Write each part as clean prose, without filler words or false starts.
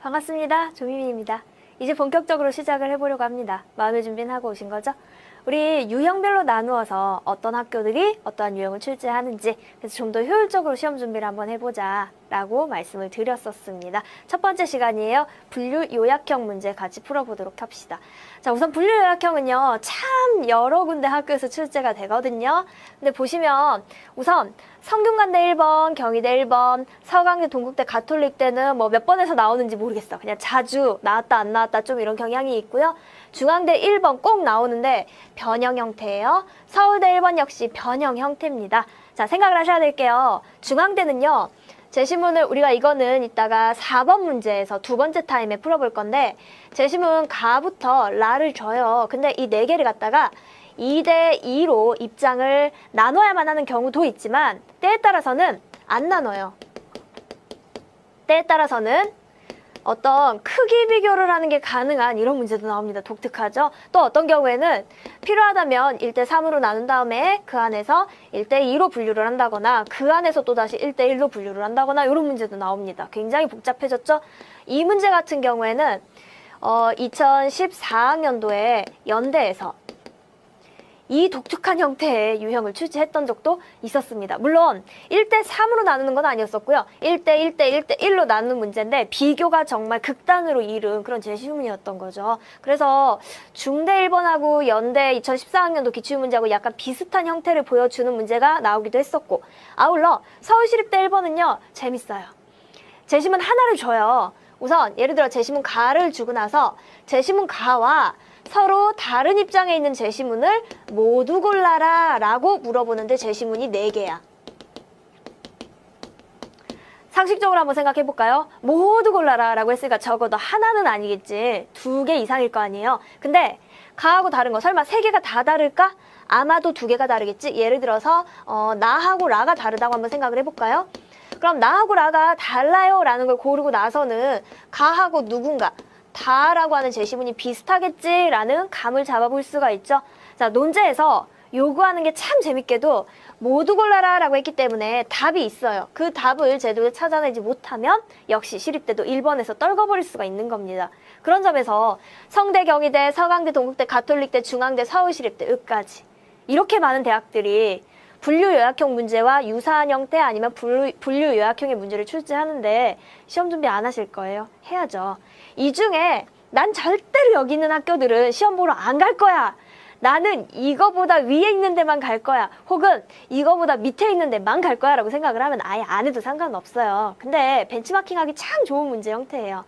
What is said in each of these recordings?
반갑습니다. 조미미입니다. 이제 본격적으로 시작을 해보려고 합니다. 마음의 준비는 하고 오신 거죠? 우리 유형별로 나누어서 어떤 학교들이 어떠한 유형을 출제하는지, 그래서 좀 더 효율적으로 시험 준비를 한번 해보자 라고 말씀을 드렸었습니다. 첫 번째 시간이에요. 분류 요약형 문제 같이 풀어보도록 합시다. 자, 우선 분류 요약형은요, 참 여러 군데 학교에서 출제가 되거든요. 근데 보시면 우선 성균관대 1번, 경희대 1번, 서강대, 동국대, 가톨릭대는 뭐 몇 번에서 나오는지 모르겠어. 그냥 자주 나왔다 안 나왔다 좀 이런 경향이 있고요. 중앙대 1번 꼭 나오는데 변형 형태예요. 서울대 1번 역시 변형 형태입니다. 자, 생각을 하셔야 될게요. 중앙대는요, 제시문을 우리가 이거는 이따가 4번 문제에서 두 번째 타임에 풀어볼 건데, 제시문 가부터 라를 줘요. 근데 이 네 개를 갖다가 2대 2로 입장을 나눠야만 하는 경우도 있지만 때에 따라서는 안 나눠요. 때에 따라서는 어떤 크기 비교를 하는 게 가능한 이런 문제도 나옵니다. 독특하죠? 또 어떤 경우에는 필요하다면 1대 3으로 나눈 다음에 그 안에서 1대 2로 분류를 한다거나 그 안에서 또다시 1대 1로 분류를 한다거나 이런 문제도 나옵니다. 굉장히 복잡해졌죠? 이 문제 같은 경우에는 2014학년도에 연대에서 이 독특한 형태의 유형을 출제했던 적도 있었습니다. 물론 1대 3으로 나누는 건 아니었었고요. 1대 1대 1대 1로 나누는 문제인데 비교가 정말 극단으로 이른 그런 제시문이었던 거죠. 그래서 중대 1번하고 연대 2014학년도 기출문제하고 약간 비슷한 형태를 보여주는 문제가 나오기도 했었고, 아울러 서울시립대 1번은요, 재밌어요. 제시문 하나를 줘요. 우선 예를 들어 제시문 가를 주고 나서 제시문 가와 서로 다른 입장에 있는 제시문을 모두 골라라 라고 물어보는데 제시문이 4개야. 상식적으로 한번 생각해 볼까요? 모두 골라라 라고 했으니까 적어도 하나는 아니겠지. 2개 이상일 거 아니에요. 근데 가하고 다른 거 설마 3개가 다 다를까? 아마도 2개가 다르겠지. 예를 들어서 나하고 라가 다르다고 한번 생각을 해볼까요? 그럼 나하고 라가 달라요 라는 걸 고르고 나서는 가하고 누군가 다라고 하는 제시문이 비슷하겠지라는 감을 잡아볼 수가 있죠. 자, 논제에서 요구하는 게 참 재밌게도 모두 골라라 라고 했기 때문에 답이 있어요. 그 답을 제대로 찾아내지 못하면 역시 시립대도 1번에서 떨궈버릴 수가 있는 겁니다. 그런 점에서 성대, 경희대, 서강대, 동국대, 가톨릭대, 중앙대, 서울시립대 여기까지 이렇게 많은 대학들이 분류 요약형 문제와 유사한 형태 아니면 분류 요약형의 문제를 출제하는데 시험 준비 안 하실 거예요? 해야죠. 이 중에 난 절대로 여기 있는 학교들은 시험 보러 안 갈 거야. 나는 이거보다 위에 있는 데만 갈 거야. 혹은 이거보다 밑에 있는 데만 갈 거야 라고 생각을 하면 아예 안 해도 상관없어요. 근데 벤치마킹하기 참 좋은 문제 형태예요.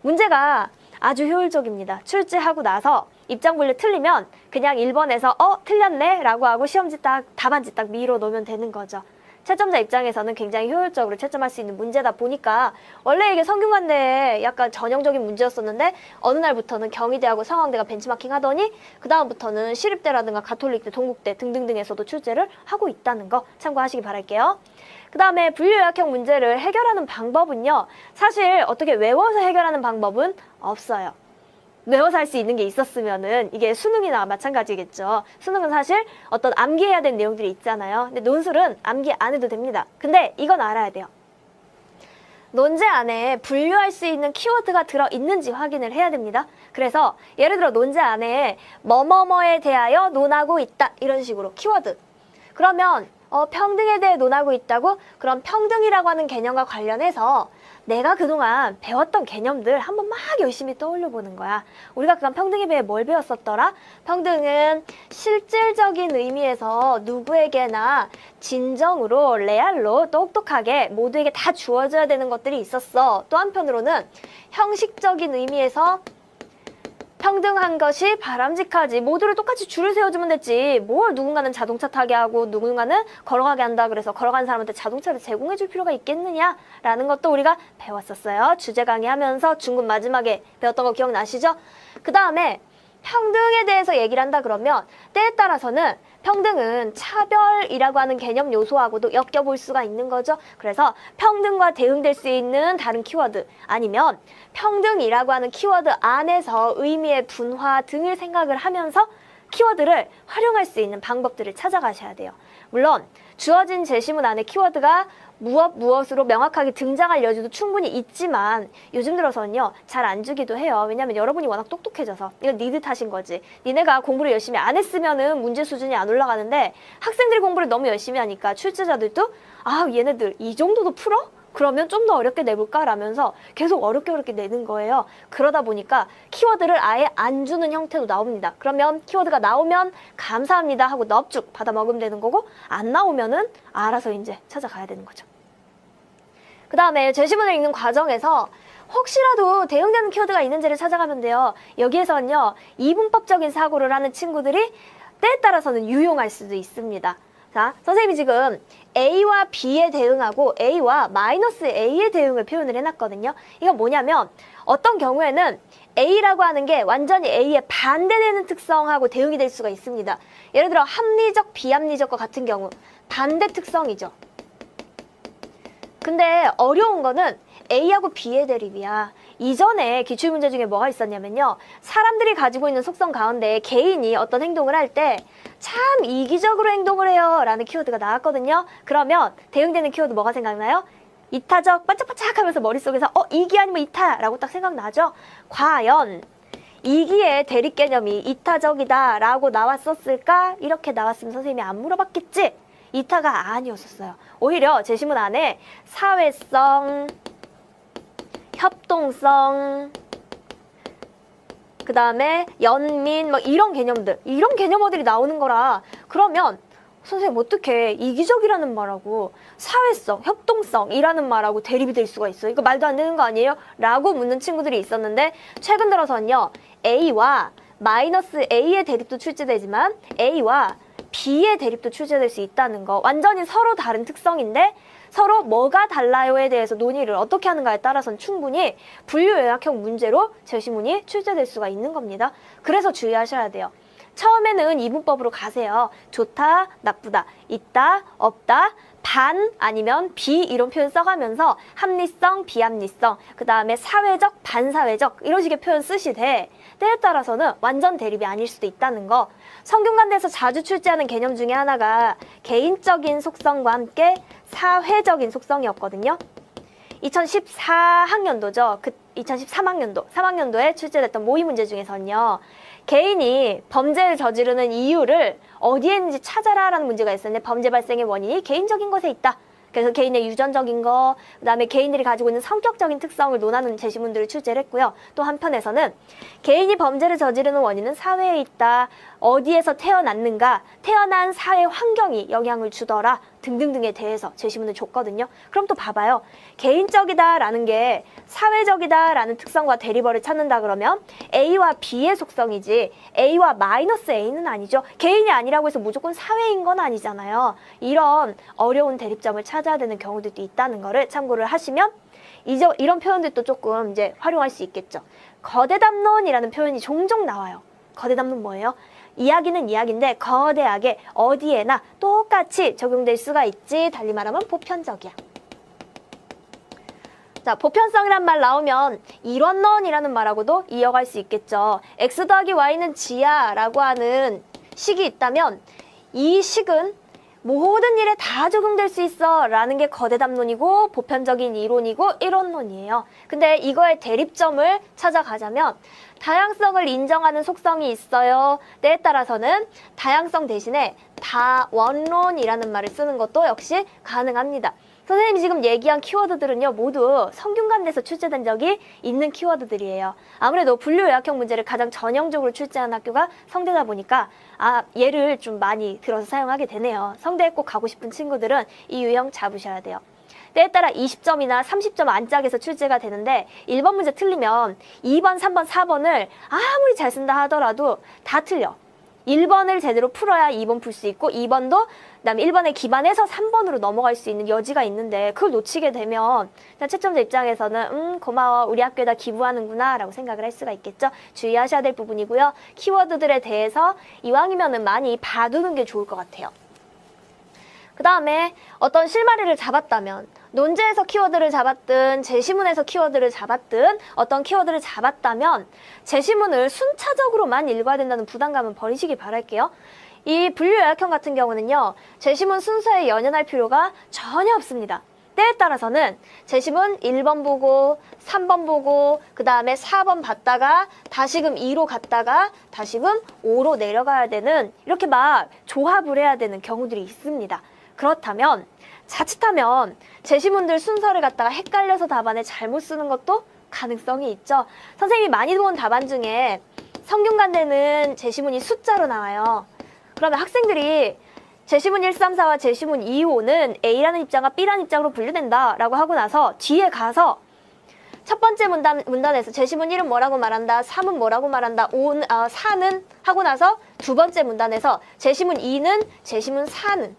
문제가 아주 효율적입니다. 출제하고 나서 입장 분류 틀리면 그냥 1번에서 틀렸네 라고 하고 시험지 딱 답안지 딱 밀어 놓으면 되는 거죠. 채점자 입장에서는 굉장히 효율적으로 채점할 수 있는 문제다 보니까 원래 이게 성균관대에 약간 전형적인 문제였었는데 어느 날부터는 경희대하고 서강대가 벤치마킹 하더니 그 다음부터는 시립대라든가 가톨릭대, 동국대 등등등에서도 출제를 하고 있다는 거 참고하시기 바랄게요. 그 다음에 분류요약형 문제를 해결하는 방법은요, 사실 어떻게 외워서 해결하는 방법은 없어요. 외워서 할 수 있는 게 있었으면은 이게 수능이나 마찬가지겠죠. 수능은 사실 어떤 암기해야 되는 내용들이 있잖아요. 근데 논술은 암기 안 해도 됩니다. 근데 이건 알아야 돼요. 논제 안에 분류할 수 있는 키워드가 들어있는지 확인을 해야 됩니다. 그래서 예를 들어 논제 안에 뭐뭐뭐에 대하여 논하고 있다 이런 식으로 키워드. 그러면 평등에 대해 논하고 있다고? 그럼 평등이라고 하는 개념과 관련해서 내가 그동안 배웠던 개념들 한번 막 열심히 떠올려 보는 거야. 우리가 그간 평등에 대해 뭘 배웠었더라? 평등은 실질적인 의미에서 누구에게나 진정으로 레알로 똑똑하게 모두에게 다 주어져야 되는 것들이 있었어. 또 한편으로는 형식적인 의미에서 평등한 것이 바람직하지. 모두를 똑같이 줄을 세워주면 됐지. 뭘 누군가는 자동차 타게 하고 누군가는 걸어가게 한다 그래서 걸어가는 사람한테 자동차를 제공해줄 필요가 있겠느냐라는 것도 우리가 배웠었어요. 주제 강의하면서 중급 마지막에 배웠던 거 기억나시죠? 그 다음에 평등에 대해서 얘기를 한다 그러면 때에 따라서는 평등은 차별이라고 하는 개념 요소하고도 엮여볼 수가 있는 거죠. 그래서 평등과 대응될 수 있는 다른 키워드 아니면 평등이라고 하는 키워드 안에서 의미의 분화 등을 생각을 하면서 키워드를 활용할 수 있는 방법들을 찾아가셔야 돼요. 물론 주어진 제시문 안에 키워드가 무엇으로 명확하게 등장할 여지도 충분히 있지만 요즘 들어서는요 잘 안 주기도 해요. 왜냐면 여러분이 워낙 똑똑해져서. 이건 니들 탓인 거지. 니네가 공부를 열심히 안 했으면은 문제 수준이 안 올라가는데 학생들이 공부를 너무 열심히 하니까 출제자들도 아 얘네들 이 정도도 풀어? 그러면 좀 더 어렵게 내볼까? 라면서 계속 어렵게 내는 거예요. 그러다 보니까 키워드를 아예 안 주는 형태도 나옵니다. 그러면 키워드가 나오면 감사합니다 하고 넙죽 받아 먹으면 되는 거고 안 나오면은 알아서 이제 찾아가야 되는 거죠. 그 다음에 제시문을 읽는 과정에서 혹시라도 대응되는 키워드가 있는지를 찾아가면 돼요. 여기에서는요 이분법적인 사고를 하는 친구들이 때에 따라서는 유용할 수도 있습니다. 자, 선생님이 지금 A와 B에 대응하고 A와 마이너스 A에 대응을 표현을 해놨거든요. 이건 뭐냐면 어떤 경우에는 A라고 하는 게 완전히 A에 반대되는 특성하고 대응이 될 수가 있습니다. 예를 들어 합리적, 비합리적과 같은 경우 반대 특성이죠. 근데 어려운 거는 A하고 B의 대립이야. 이전에 기출문제 중에 뭐가 있었냐면요. 사람들이 가지고 있는 속성 가운데 개인이 어떤 행동을 할 때 참 이기적으로 행동을 해요 라는 키워드가 나왔거든요. 그러면 대응되는 키워드 뭐가 생각나요? 이타적, 반짝반짝 하면서 머릿속에서 이기 아니면 이타 라고 딱 생각나죠? 과연 이기의 대립 개념이 이타적이다 라고 나왔었을까? 이렇게 나왔으면 선생님이 안 물어봤겠지? 이타가 아니었었어요. 오히려 제시문 안에 사회성, 협동성, 그 다음에 연민, 뭐 이런 개념어들이 나오는 거라 그러면 선생님 어떻게 이기적이라는 말하고 사회성, 협동성이라는 말하고 대립이 될 수가 있어요? 이거 말도 안 되는 거 아니에요? 라고 묻는 친구들이 있었는데 최근 들어서는요. A와 마이너스 A의 대립도 출제되지만 A와 B의 대립도 출제될 수 있다는 거. 완전히 서로 다른 특성인데 서로 뭐가 달라요에 대해서 논의를 어떻게 하는가에 따라서는 충분히 분류요약형 문제로 제시문이 출제될 수가 있는 겁니다. 그래서 주의하셔야 돼요. 처음에는 이분법으로 가세요. 좋다, 나쁘다, 있다, 없다, 반 아니면 비 이런 표현 써가면서 합리성, 비합리성, 그 다음에 사회적, 반사회적 이런 식의 표현 쓰시되 때에 따라서는 완전 대립이 아닐 수도 있다는 거. 성균관대에서 자주 출제하는 개념 중에 하나가 개인적인 속성과 함께 사회적인 속성이었거든요. 2014학년도죠. 3학년도에 출제됐던 모의 문제 중에서는요. 개인이 범죄를 저지르는 이유를 어디에 있는지 찾아라 라는 문제가 있었는데 범죄 발생의 원인이 개인적인 것에 있다. 그래서 개인의 유전적인 거, 그 다음에 개인들이 가지고 있는 성격적인 특성을 논하는 제시문들을 출제를 했고요. 또 한편에서는 개인이 범죄를 저지르는 원인은 사회에 있다. 어디에서 태어났는가, 태어난 사회 환경이 영향을 주더라 등등등에 대해서 제시문을 줬거든요. 그럼 또 봐봐요. 개인적이다라는 게 사회적이다라는 특성과 대리벌을 찾는다 그러면 A와 B의 속성이지 A와 마이너스 A는 아니죠. 개인이 아니라고 해서 무조건 사회인 건 아니잖아요. 이런 어려운 대립점을 찾아야 되는 경우들도 있다는 거를 참고를 하시면 이런 표현들도 조금 이제 활용할 수 있겠죠. 거대담론이라는 표현이 종종 나와요. 거대담론 뭐예요? 이야기는 이야기인데 거대하게 어디에나 똑같이 적용될 수가 있지. 달리 말하면 보편적이야. 자, 보편성이란 말 나오면 일원론이라는 말하고도 이어갈 수 있겠죠. x 더하기 y는 g야라고 하는 식이 있다면 이 식은 모든 일에 다 적용될 수 있어 라는 게 거대담론이고 보편적인 이론이고 일원론이에요. 근데 이거의 대립점을 찾아가자면 다양성을 인정하는 속성이 있어요. 때에 따라서는 다양성 대신에 다원론이라는 말을 쓰는 것도 역시 가능합니다. 선생님이 지금 얘기한 키워드들은요 모두 성균관대에서 출제된 적이 있는 키워드들이에요. 아무래도 분류요약형 문제를 가장 전형적으로 출제한 학교가 성대다 보니까 얘를 좀 많이 들어서 사용하게 되네요. 성대에 꼭 가고 싶은 친구들은 이 유형 잡으셔야 돼요. 때에 따라 20점이나 30점 안짝에서 출제가 되는데 1번 문제 틀리면 2번, 3번, 4번을 아무리 잘 쓴다 하더라도 다 틀려. 1번을 제대로 풀어야 2번 풀 수 있고 2번도 그다음에 1번에 기반해서 3번으로 넘어갈 수 있는 여지가 있는데 그걸 놓치게 되면 채점자 입장에서는 고마워 우리 학교에다 기부하는구나 라고 생각을 할 수가 있겠죠. 주의하셔야 될 부분이고요. 키워드들에 대해서 이왕이면은 많이 봐두는 게 좋을 것 같아요. 그 다음에 어떤 실마리를 잡았다면 논제에서 키워드를 잡았든 제시문에서 키워드를 잡았든 어떤 키워드를 잡았다면 제시문을 순차적으로만 읽어야 된다는 부담감은 버리시길 바랄게요. 이 분류요약형 같은 경우는요. 제시문 순서에 연연할 필요가 전혀 없습니다. 때에 따라서는 제시문 1번 보고 3번 보고 그 다음에 4번 봤다가 다시금 2로 갔다가 다시금 5로 내려가야 되는 이렇게 막 조합을 해야 되는 경우들이 있습니다. 그렇다면 자칫하면 제시문들 순서를 갖다가 헷갈려서 답안을 잘못 쓰는 것도 가능성이 있죠. 선생님이 많이 본 답안 중에 성균관대는 제시문이 숫자로 나와요. 그러면 학생들이 제시문 1, 3, 4와 제시문 2, 5는 A라는 입장과 B라는 입장으로 분류된다 라고 하고 나서 뒤에 가서 첫 번째 문단에서 제시문 1은 뭐라고 말한다, 3은 뭐라고 말한다, 4는 하고 나서 두 번째 문단에서 제시문 2는, 제시문 4는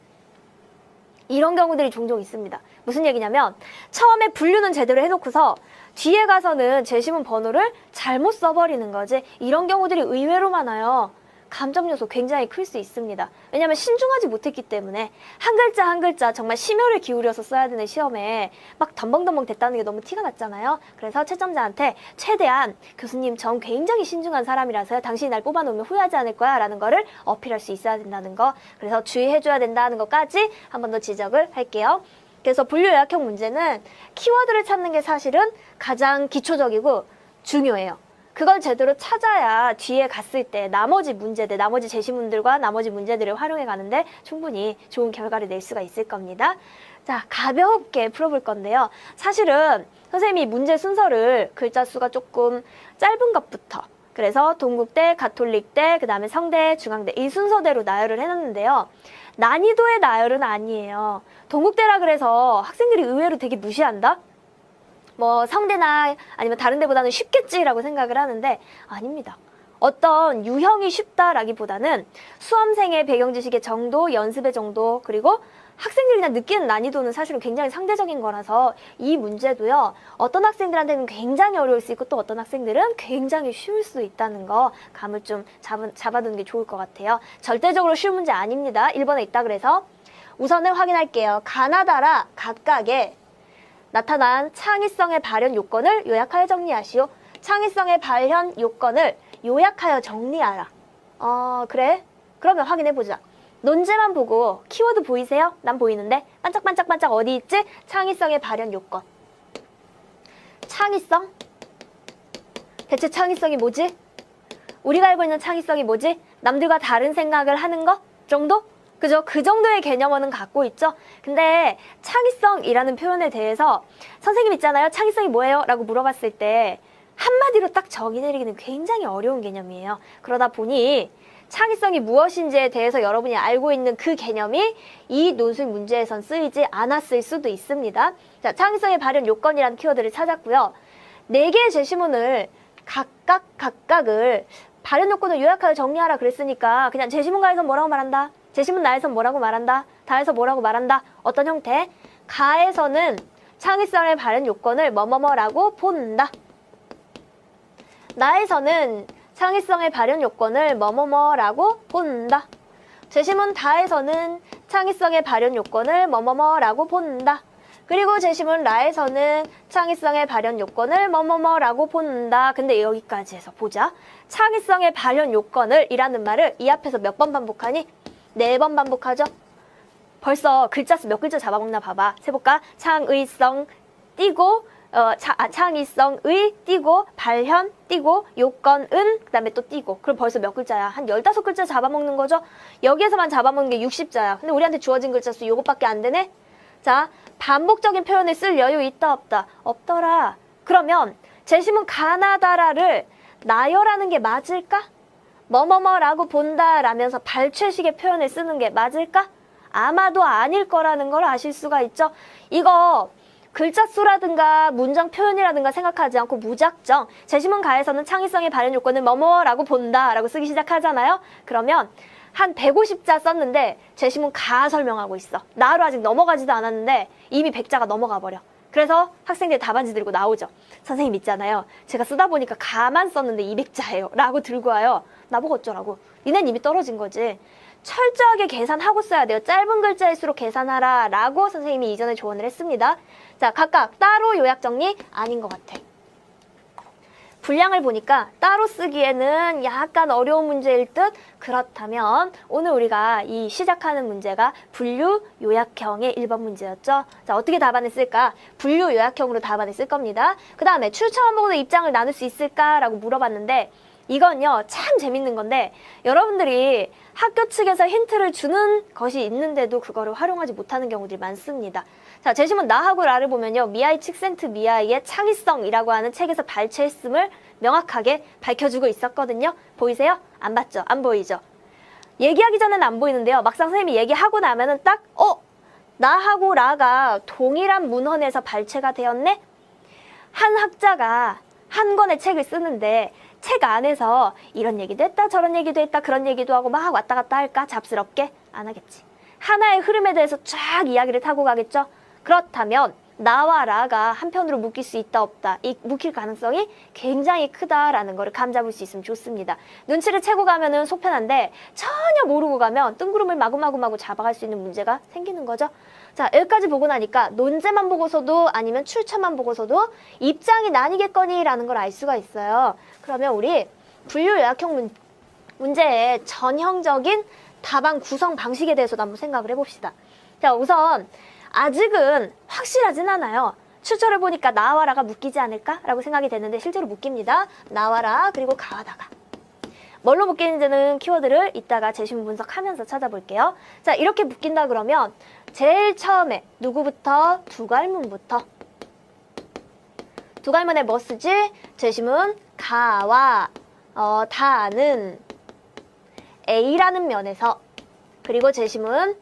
이런 경우들이 종종 있습니다. 무슨 얘기냐면 처음에 분류는 제대로 해놓고서 뒤에 가서는 제시문 번호를 잘못 써버리는 거지. 이런 경우들이 의외로 많아요. 감점 요소 굉장히 클 수 있습니다. 왜냐하면 신중하지 못했기 때문에 한 글자 한 글자 정말 심혈을 기울여서 써야 되는 시험에 막 덤벙덤벙 됐다는 게 너무 티가 났잖아요. 그래서 채점자한테 최대한 교수님 전 굉장히 신중한 사람이라서요. 당신이 날 뽑아놓으면 후회하지 않을 거야 라는 거를 어필할 수 있어야 된다는 거. 그래서 주의해줘야 된다는 것까지 한 번 더 지적을 할게요. 그래서 분류 요약형 문제는 키워드를 찾는 게 사실은 가장 기초적이고 중요해요. 그걸 제대로 찾아야 뒤에 갔을 때 나머지 문제들, 나머지 제시문들과 나머지 문제들을 활용해 가는데 충분히 좋은 결과를 낼 수가 있을 겁니다. 자, 가볍게 풀어볼 건데요. 사실은 선생님이 문제 순서를 글자 수가 조금 짧은 것부터 그래서 동국대, 가톨릭대, 그 다음에 성대, 중앙대 이 순서대로 나열을 해놨는데요. 난이도의 나열은 아니에요. 동국대라 그래서 학생들이 의외로 되게 무시한다? 뭐 성대나 아니면 다른 데보다는 쉽겠지라고 생각을 하는데 아닙니다. 어떤 유형이 쉽다라기보다는 수험생의 배경지식의 정도, 연습의 정도, 그리고 학생들이 그냥 느끼는 난이도는 사실은 굉장히 상대적인 거라서 이 문제도요. 어떤 학생들한테는 굉장히 어려울 수 있고 또 어떤 학생들은 굉장히 쉬울 수 있다는 거 감을 좀 잡아두는 게 좋을 것 같아요. 절대적으로 쉬운 문제 아닙니다. 1번에 있다 그래서 우선은 확인할게요. 가나다라 각각의 나타난 창의성의 발현 요건을 요약하여 정리하시오. 창의성의 발현 요건을 요약하여 정리하라. 그래? 그러면 확인해보자. 논제만 보고 키워드 보이세요? 난 보이는데 반짝반짝반짝 어디 있지? 창의성의 발현 요건. 창의성? 대체 창의성이 뭐지? 우리가 알고 있는 창의성이 뭐지? 남들과 다른 생각을 하는 것 정도? 그죠? 그 정도의 개념어는 갖고 있죠. 근데 창의성이라는 표현에 대해서 선생님 있잖아요. 창의성이 뭐예요? 라고 물어봤을 때 한마디로 딱 정의 내리기는 굉장히 어려운 개념이에요. 그러다 보니 창의성이 무엇인지에 대해서 여러분이 알고 있는 그 개념이 이 논술 문제에선 쓰이지 않았을 수도 있습니다. 자, 창의성의 발현 요건이라는 키워드를 찾았고요. 4개의 제시문을 각각을 발현 요건을 요약하여 정리하라 그랬으니까 그냥 제시문가에서 뭐라고 말한다? 제시문 나에선 뭐라고 말한다? 다에서 뭐라고 말한다? 어떤 형태? 가에서는 창의성의 발현 요건을 뭐뭐뭐라고 본다. 나에서는 창의성의 발현 요건을 뭐뭐뭐라고 본다. 제시문 다에서는 창의성의 발현 요건을 뭐뭐뭐라고 본다. 그리고 제시문 라에서는 창의성의 발현 요건을 뭐뭐뭐라고 본다. 근데 여기까지 해서 보자. 창의성의 발현 요건을 이라는 말을 이 앞에서 몇 번 반복하니? 4번 반복하죠? 벌써 글자 수 몇 글자 잡아먹나 봐봐. 세볼까? 창의성 띄고 창의성의 띄고 발현 띄고 요건은 그 다음에 또 띄고 그럼 벌써 몇 글자야? 한 15글자 잡아먹는 거죠? 여기에서만 잡아먹는 게 60자야. 근데 우리한테 주어진 글자 수 요것밖에 안 되네? 자, 반복적인 표현을 쓸 여유 있다 없다? 없더라. 그러면 제시문 가나다라를 나열하는 게 맞을까? 뭐뭐뭐라고 본다라면서 발췌식의 표현을 쓰는 게 맞을까? 아마도 아닐 거라는 걸 아실 수가 있죠. 이거 글자 수라든가 문장 표현이라든가 생각하지 않고 무작정 제시문 가에서는 창의성의 발현 요건을 뭐뭐라고 본다라고 쓰기 시작하잖아요. 그러면 한 150자 썼는데 제시문 가 설명하고 있어. 나로 아직 넘어가지도 않았는데 이미 100자가 넘어가 버려. 그래서 학생들 답안지 들고 나오죠. 선생님 있잖아요. 제가 쓰다 보니까 가만 썼는데 200자예요. 라고 들고 와요. 나보고 어쩌라고. 니넨 이미 떨어진 거지. 철저하게 계산하고 써야 돼요. 짧은 글자일수록 계산하라 라고 선생님이 이전에 조언을 했습니다. 자, 각각 따로 요약 정리 아닌 것 같아. 분량을 보니까 따로 쓰기에는 약간 어려운 문제일 듯. 그렇다면 오늘 우리가 이 시작하는 문제가 분류 요약형의 1번 문제였죠. 자, 어떻게 답안을 쓸까? 분류 요약형으로 답안을 쓸 겁니다. 그 다음에 출처만 보고도 입장을 나눌 수 있을까라고 물어봤는데 이건요 참 재밌는 건데 여러분들이 학교 측에서 힌트를 주는 것이 있는데도 그거를 활용하지 못하는 경우들이 많습니다. 자, 제시문 나하고 라를 보면요. 미아이 칙센트 미아이의 창의성이라고 하는 책에서 발췌했음을 명확하게 밝혀주고 있었거든요. 보이세요? 안 봤죠? 안 보이죠? 얘기하기 전에는 안 보이는데요. 막상 선생님이 얘기하고 나면은 딱 나하고 라가 동일한 문헌에서 발췌가 되었네? 한 학자가 한 권의 책을 쓰는데 책 안에서 이런 얘기도 했다 저런 얘기도 했다 그런 얘기도 하고 막 왔다 갔다 할까? 잡스럽게? 안 하겠지. 하나의 흐름에 대해서 쫙 이야기를 타고 가겠죠? 그렇다면 나와 라가 한편으로 묶일 수 있다 없다 이 묶일 가능성이 굉장히 크다라는 거를 감잡을 수 있으면 좋습니다. 눈치를 채고 가면은 속편한데 전혀 모르고 가면 뜬구름을 마구마구 잡아갈 수 있는 문제가 생기는 거죠. 자, 여기까지 보고 나니까 논제만 보고서도 아니면 출처만 보고서도 입장이 나뉘겠거니라는 걸 알 수가 있어요. 그러면 우리 분류 요약형 문제의 전형적인 답안 구성 방식에 대해서도 한번 생각을 해봅시다. 자, 우선 아직은 확실하진 않아요. 출처를 보니까 나와 라가 묶이지 않을까라고 생각이 되는데 실제로 묶입니다. 나와 라 그리고 가와 다가. 뭘로 묶이는지는 키워드를 이따가 제시문 분석하면서 찾아볼게요. 자, 이렇게 묶인다 그러면 제일 처음에 누구부터? 두괄문부터. 두괄문에 뭐 쓰지? 제시문 가와 다는 A라는 면에서 그리고 제시문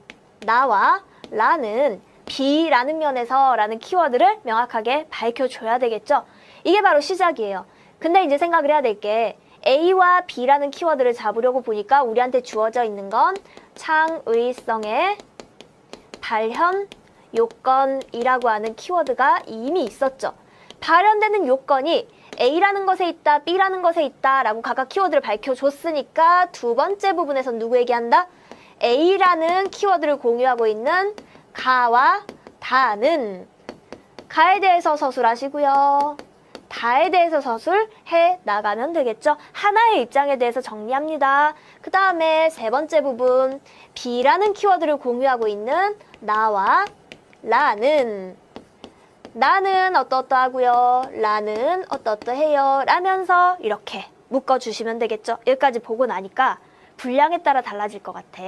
나와 라는 B라는 면에서 라는 키워드를 명확하게 밝혀줘야 되겠죠. 이게 바로 시작이에요. 근데 이제 생각을 해야 될 게 A와 B라는 키워드를 잡으려고 보니까 우리한테 주어져 있는 건 창의성의 발현 요건이라고 하는 키워드가 이미 있었죠. 발현되는 요건이 A라는 것에 있다, B라는 것에 있다 라고 각각 키워드를 밝혀줬으니까 두 번째 부분에서 누구 얘기한다? A라는 키워드를 공유하고 있는 가와 다는 가에 대해서 서술하시고요. 다에 대해서 서술해 나가면 되겠죠. 하나의 입장에 대해서 정리합니다. 그 다음에 세 번째 부분 B라는 키워드를 공유하고 있는 나와 라는 나는 어떠어떠하고요. 라는 어떠어떠해요. 라면서 이렇게 묶어주시면 되겠죠. 여기까지 보고 나니까 분량에 따라 달라질 것 같아.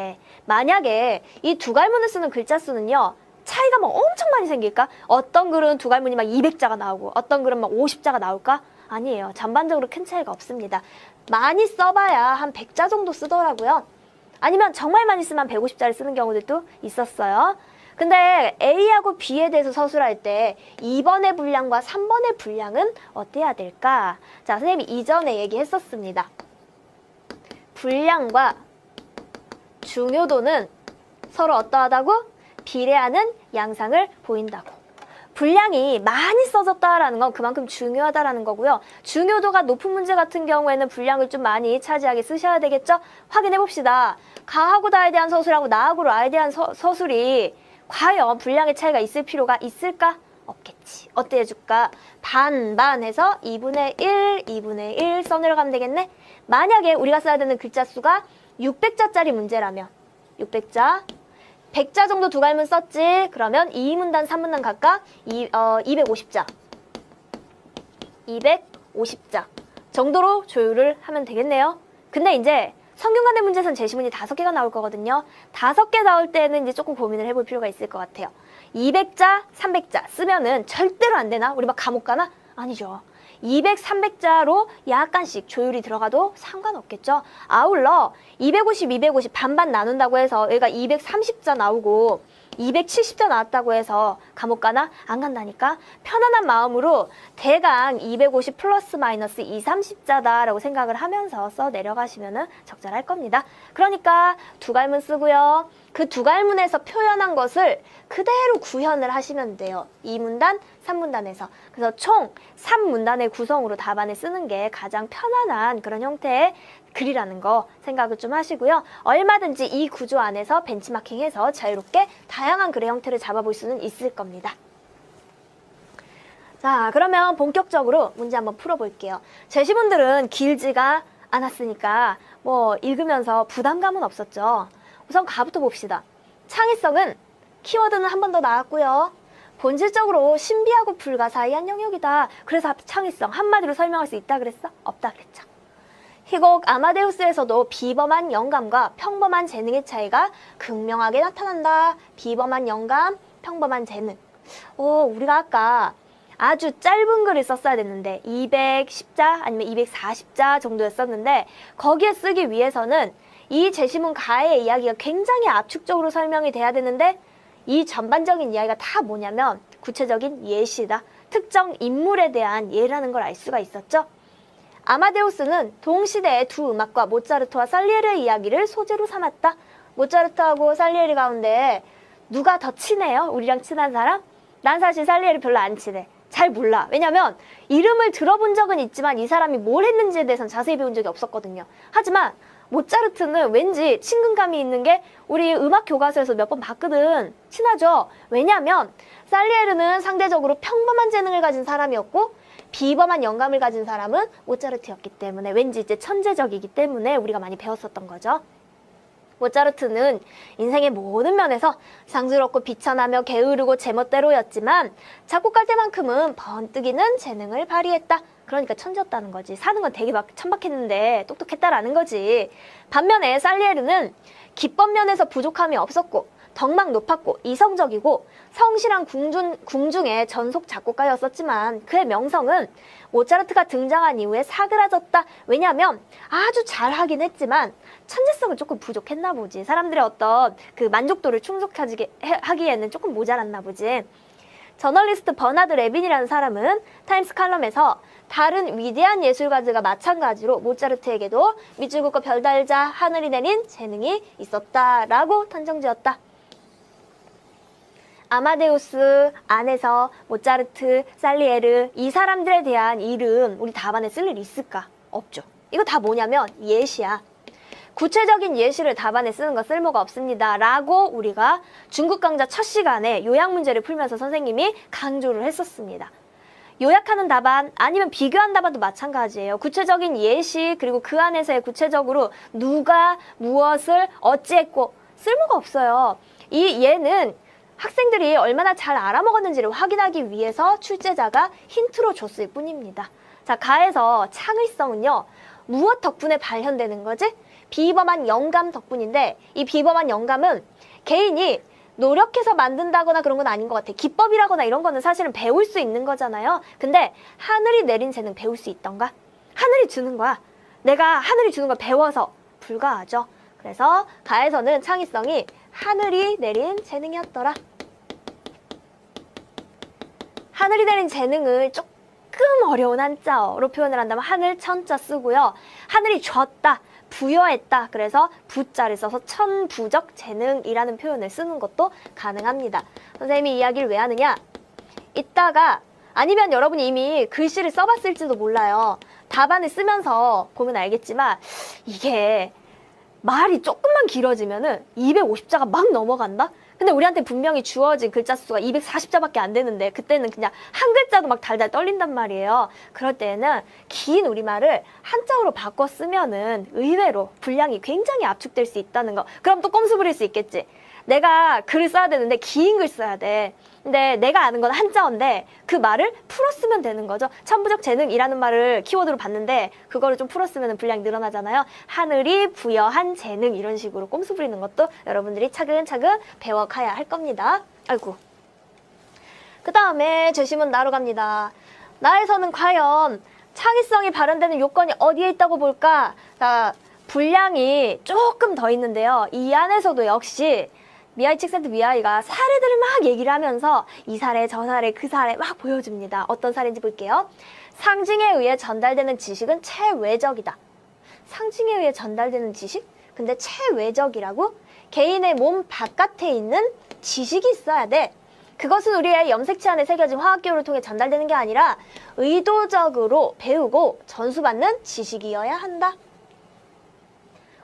만약에 이 두괄문을 쓰는 글자 수는요. 차이가 막 엄청 많이 생길까? 어떤 글은 두괄문이 막 200자가 나오고 어떤 글은 막 50자가 나올까? 아니에요. 전반적으로 큰 차이가 없습니다. 많이 써봐야 한 100자 정도 쓰더라고요. 아니면 정말 많이 쓰면 150자를 쓰는 경우들도 있었어요. 근데 A하고 B에 대해서 서술할 때 2번의 분량과 3번의 분량은 어때야 될까? 자, 선생님이 이전에 얘기했었습니다. 분량과 중요도는 서로 어떠하다고? 비례하는 양상을 보인다고. 분량이 많이 써졌다라는 건 그만큼 중요하다라는 거고요. 중요도가 높은 문제 같은 경우에는 분량을 좀 많이 차지하게 쓰셔야 되겠죠? 확인해 봅시다. 가하고 다에 대한 서술하고 나하고 라에 대한 서술이 과연 분량의 차이가 있을 필요가 있을까? 없겠지. 어때 해줄까? 반반해서 2분의 1, 2분의 1 써내려가면 되겠네? 만약에 우리가 써야 되는 글자 수가 600자짜리 문제라면 600자 100자 정도 두괄문 썼지? 그러면 2문단, 3문단 각각 250자 250자 정도로 조율을 하면 되겠네요. 근데 이제 성균관대 문제에서는 제시문이 5개가 나올 거거든요. 5개 나올 때는 이제 조금 고민을 해볼 필요가 있을 것 같아요. 200자, 300자 쓰면은 절대로 안 되나? 우리 막 감옥 가나? 아니죠. 200, 300자로 약간씩 조율이 들어가도 상관없겠죠. 아울러 250, 250 반반 나눈다고 해서 얘가 230자 나오고 270자 나왔다고 해서 감옥 가나? 안 간다니까. 편안한 마음으로 대강 250 플러스 마이너스 230자다라고 생각을 하면서 써 내려가시면 적절할 겁니다. 그러니까 두괄문 쓰고요. 그 두괄문에서 표현한 것을 그대로 구현을 하시면 돼요. 2문단, 3문단에서. 그래서 총 3문단의 구성으로 답안을 쓰는 게 가장 편안한 그런 형태의 글이라는 거 생각을 좀 하시고요. 얼마든지 이 구조 안에서 벤치마킹해서 자유롭게 다양한 글의 형태를 잡아볼 수는 있을 겁니다. 자, 그러면 본격적으로 문제 한번 풀어볼게요. 제시문들은 길지가 않았으니까 뭐 읽으면서 부담감은 없었죠. 우선 가부터 봅시다. 창의성은 키워드는 한 번 더 나왔고요. 본질적으로 신비하고 불가사의한 영역이다. 그래서 창의성 한마디로 설명할 수 있다 그랬어? 없다 그랬죠. 희곡 아마데우스에서도 비범한 영감과 평범한 재능의 차이가 극명하게 나타난다. 비범한 영감, 평범한 재능. 우리가 아까 아주 짧은 글을 썼어야 됐는데 210자 아니면 240자 정도였었는데 거기에 쓰기 위해서는 이 제시문 가의 이야기가 굉장히 압축적으로 설명이 돼야 되는데 이 전반적인 이야기가 다 뭐냐면 구체적인 예시다. 특정 인물에 대한 예라는 걸 알 수가 있었죠. 아마데우스는 동시대의 두 음악가 모차르트와 살리에르의 이야기를 소재로 삼았다. 모차르트하고 살리에르 가운데 누가 더 친해요? 우리랑 친한 사람? 난 사실 살리에르 별로 안 친해. 잘 몰라. 왜냐면 이름을 들어본 적은 있지만 이 사람이 뭘 했는지에 대해서는 자세히 배운 적이 없었거든요. 하지만 모차르트는 왠지 친근감이 있는 게 우리 음악 교과서에서 몇 번 봤거든. 친하죠? 왜냐면 살리에르는 상대적으로 평범한 재능을 가진 사람이었고 비범한 영감을 가진 사람은 모차르트였기 때문에 왠지 이제 천재적이기 때문에 우리가 많이 배웠었던 거죠. 모차르트는 인생의 모든 면에서 상스럽고 비천하며 게으르고 제멋대로였지만 작곡할 때만큼은 번뜩이는 재능을 발휘했다. 그러니까 천재였다는 거지. 사는 건 되게 막 천박했는데 똑똑했다라는 거지. 반면에 살리에르는 기법 면에서 부족함이 없었고 덕망 높았고 이성적이고 성실한 궁중의 전속 작곡가였었지만 그의 명성은 모차르트가 등장한 이후에 사그라졌다. 왜냐하면 아주 잘하긴 했지만 천재성은 조금 부족했나 보지. 사람들의 어떤 그 만족도를 충족하기에는 조금 모자랐나 보지. 저널리스트 버나드 레빈이라는 사람은 타임스 칼럼에서 다른 위대한 예술가들과 마찬가지로 모차르트에게도 밑줄 긋고 별 달자 하늘이 내린 재능이 있었다라고 단정지었다. 아마데우스 안에서 모차르트, 살리에르 이 사람들에 대한 이름 우리 답안에 쓸 일 있을까? 없죠. 이거 다 뭐냐면 예시야. 구체적인 예시를 답안에 쓰는 거 쓸모가 없습니다. 라고 우리가 중국 강좌 첫 시간에 요약 문제를 풀면서 선생님이 강조를 했었습니다. 요약하는 답안 아니면 비교한 답안도 마찬가지예요. 구체적인 예시 그리고 그 안에서의 구체적으로 누가 무엇을 어찌했고 쓸모가 없어요. 이 예는 학생들이 얼마나 잘 알아먹었는지를 확인하기 위해서 출제자가 힌트로 줬을 뿐입니다. 자, 가에서 창의성은요. 무엇 덕분에 발현되는 거지? 비범한 영감 덕분인데 이 비범한 영감은 개인이 노력해서 만든다거나 그런 건 아닌 것 같아. 기법이라거나 이런 거는 사실은 배울 수 있는 거잖아요. 근데 하늘이 내린 재능 배울 수 있던가? 하늘이 주는 거야. 내가 하늘이 주는 걸 배워서 불가하죠. 그래서 가에서는 창의성이 하늘이 내린 재능이었더라. 하늘이 내린 재능을 조금 어려운 한자어로 표현을 한다면 하늘 천자 쓰고요. 하늘이 줬다, 부여했다. 그래서 부자를 써서 천부적 재능이라는 표현을 쓰는 것도 가능합니다. 선생님이 이야기를 왜 하느냐? 이따가 아니면 여러분이 이미 글씨를 써봤을지도 몰라요. 답안을 쓰면서 보면 알겠지만 이게 말이 조금만 길어지면은 250자가 막 넘어간다? 근데 우리한테 분명히 주어진 글자 수가 240자밖에 안 되는데 그때는 그냥 한 글자도 막 달달 떨린단 말이에요. 그럴 때는 긴 우리말을 한자어로 바꿔 쓰면은 의외로 분량이 굉장히 압축될 수 있다는 거. 그럼 또 꼼수 부릴 수 있겠지. 내가 글을 써야 되는데 긴 글 써야 돼. 근데 내가 아는 건 한자어인데 그 말을 풀어 쓰면 되는 거죠. 천부적 재능이라는 말을 키워드로 봤는데 그거를 좀 풀어 쓰면 분량이 늘어나잖아요. 하늘이 부여한 재능 이런 식으로 꼼수 부리는 것도 여러분들이 차근차근 배워가야 할 겁니다. 아이고. 그 다음에 제시문 나로 갑니다. 나에서는 과연 창의성이 발현되는 요건이 어디에 있다고 볼까? 자, 분량이 조금 더 있는데요. 이 안에서도 역시 미아이 칙센트 미아이가 사례들을 막 얘기를 하면서 이 사례, 저 사례, 그 사례 막 보여줍니다. 어떤 사례인지 볼게요. 상징에 의해 전달되는 지식은 체외적이다. 상징에 의해 전달되는 지식? 근데 체외적이라고? 개인의 몸 바깥에 있는 지식이 있어야 돼. 그것은 우리의 염색체 안에 새겨진 화학기호를 통해 전달되는 게 아니라 의도적으로 배우고 전수받는 지식이어야 한다.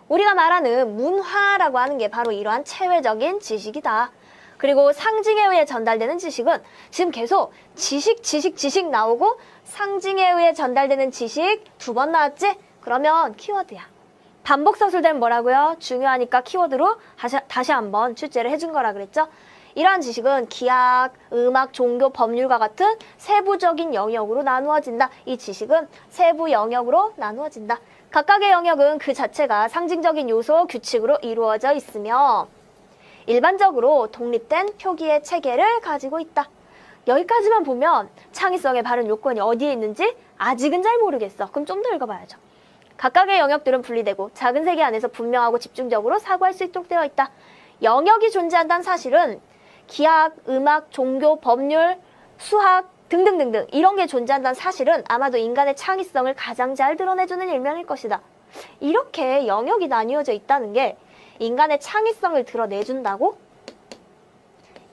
우리가 말하는 문화라고 하는 게 바로 이러한 체외적인 지식이다. 그리고 상징에 의해 전달되는 지식은 지금 계속 지식 나오고 상징에 의해 전달되는 지식 2번 나왔지? 그러면 키워드야. 반복 서술되면 뭐라고요? 중요하니까 키워드로 다시 한번 출제를 해준 거라 그랬죠? 이러한 지식은 기학, 음악, 종교, 법률과 같은 세부적인 영역으로 나누어진다. 이 지식은 세부 영역으로 나누어진다. 각각의 영역은 그 자체가 상징적인 요소, 규칙으로 이루어져 있으며 일반적으로 독립된 표기의 체계를 가지고 있다. 여기까지만 보면 창의성의 바른 요건이 어디에 있는지 아직은 잘 모르겠어. 그럼 좀 더 읽어봐야죠. 각각의 영역들은 분리되고 작은 세계 안에서 분명하고 집중적으로 사고할 수 있도록 되어 있다. 영역이 존재한다는 사실은 기학, 음악, 종교, 법률, 수학 등등등등 이런 게 존재한다는 사실은 아마도 인간의 창의성을 가장 잘 드러내주는 일면일 것이다. 이렇게 영역이 나뉘어져 있다는 게 인간의 창의성을 드러내준다고?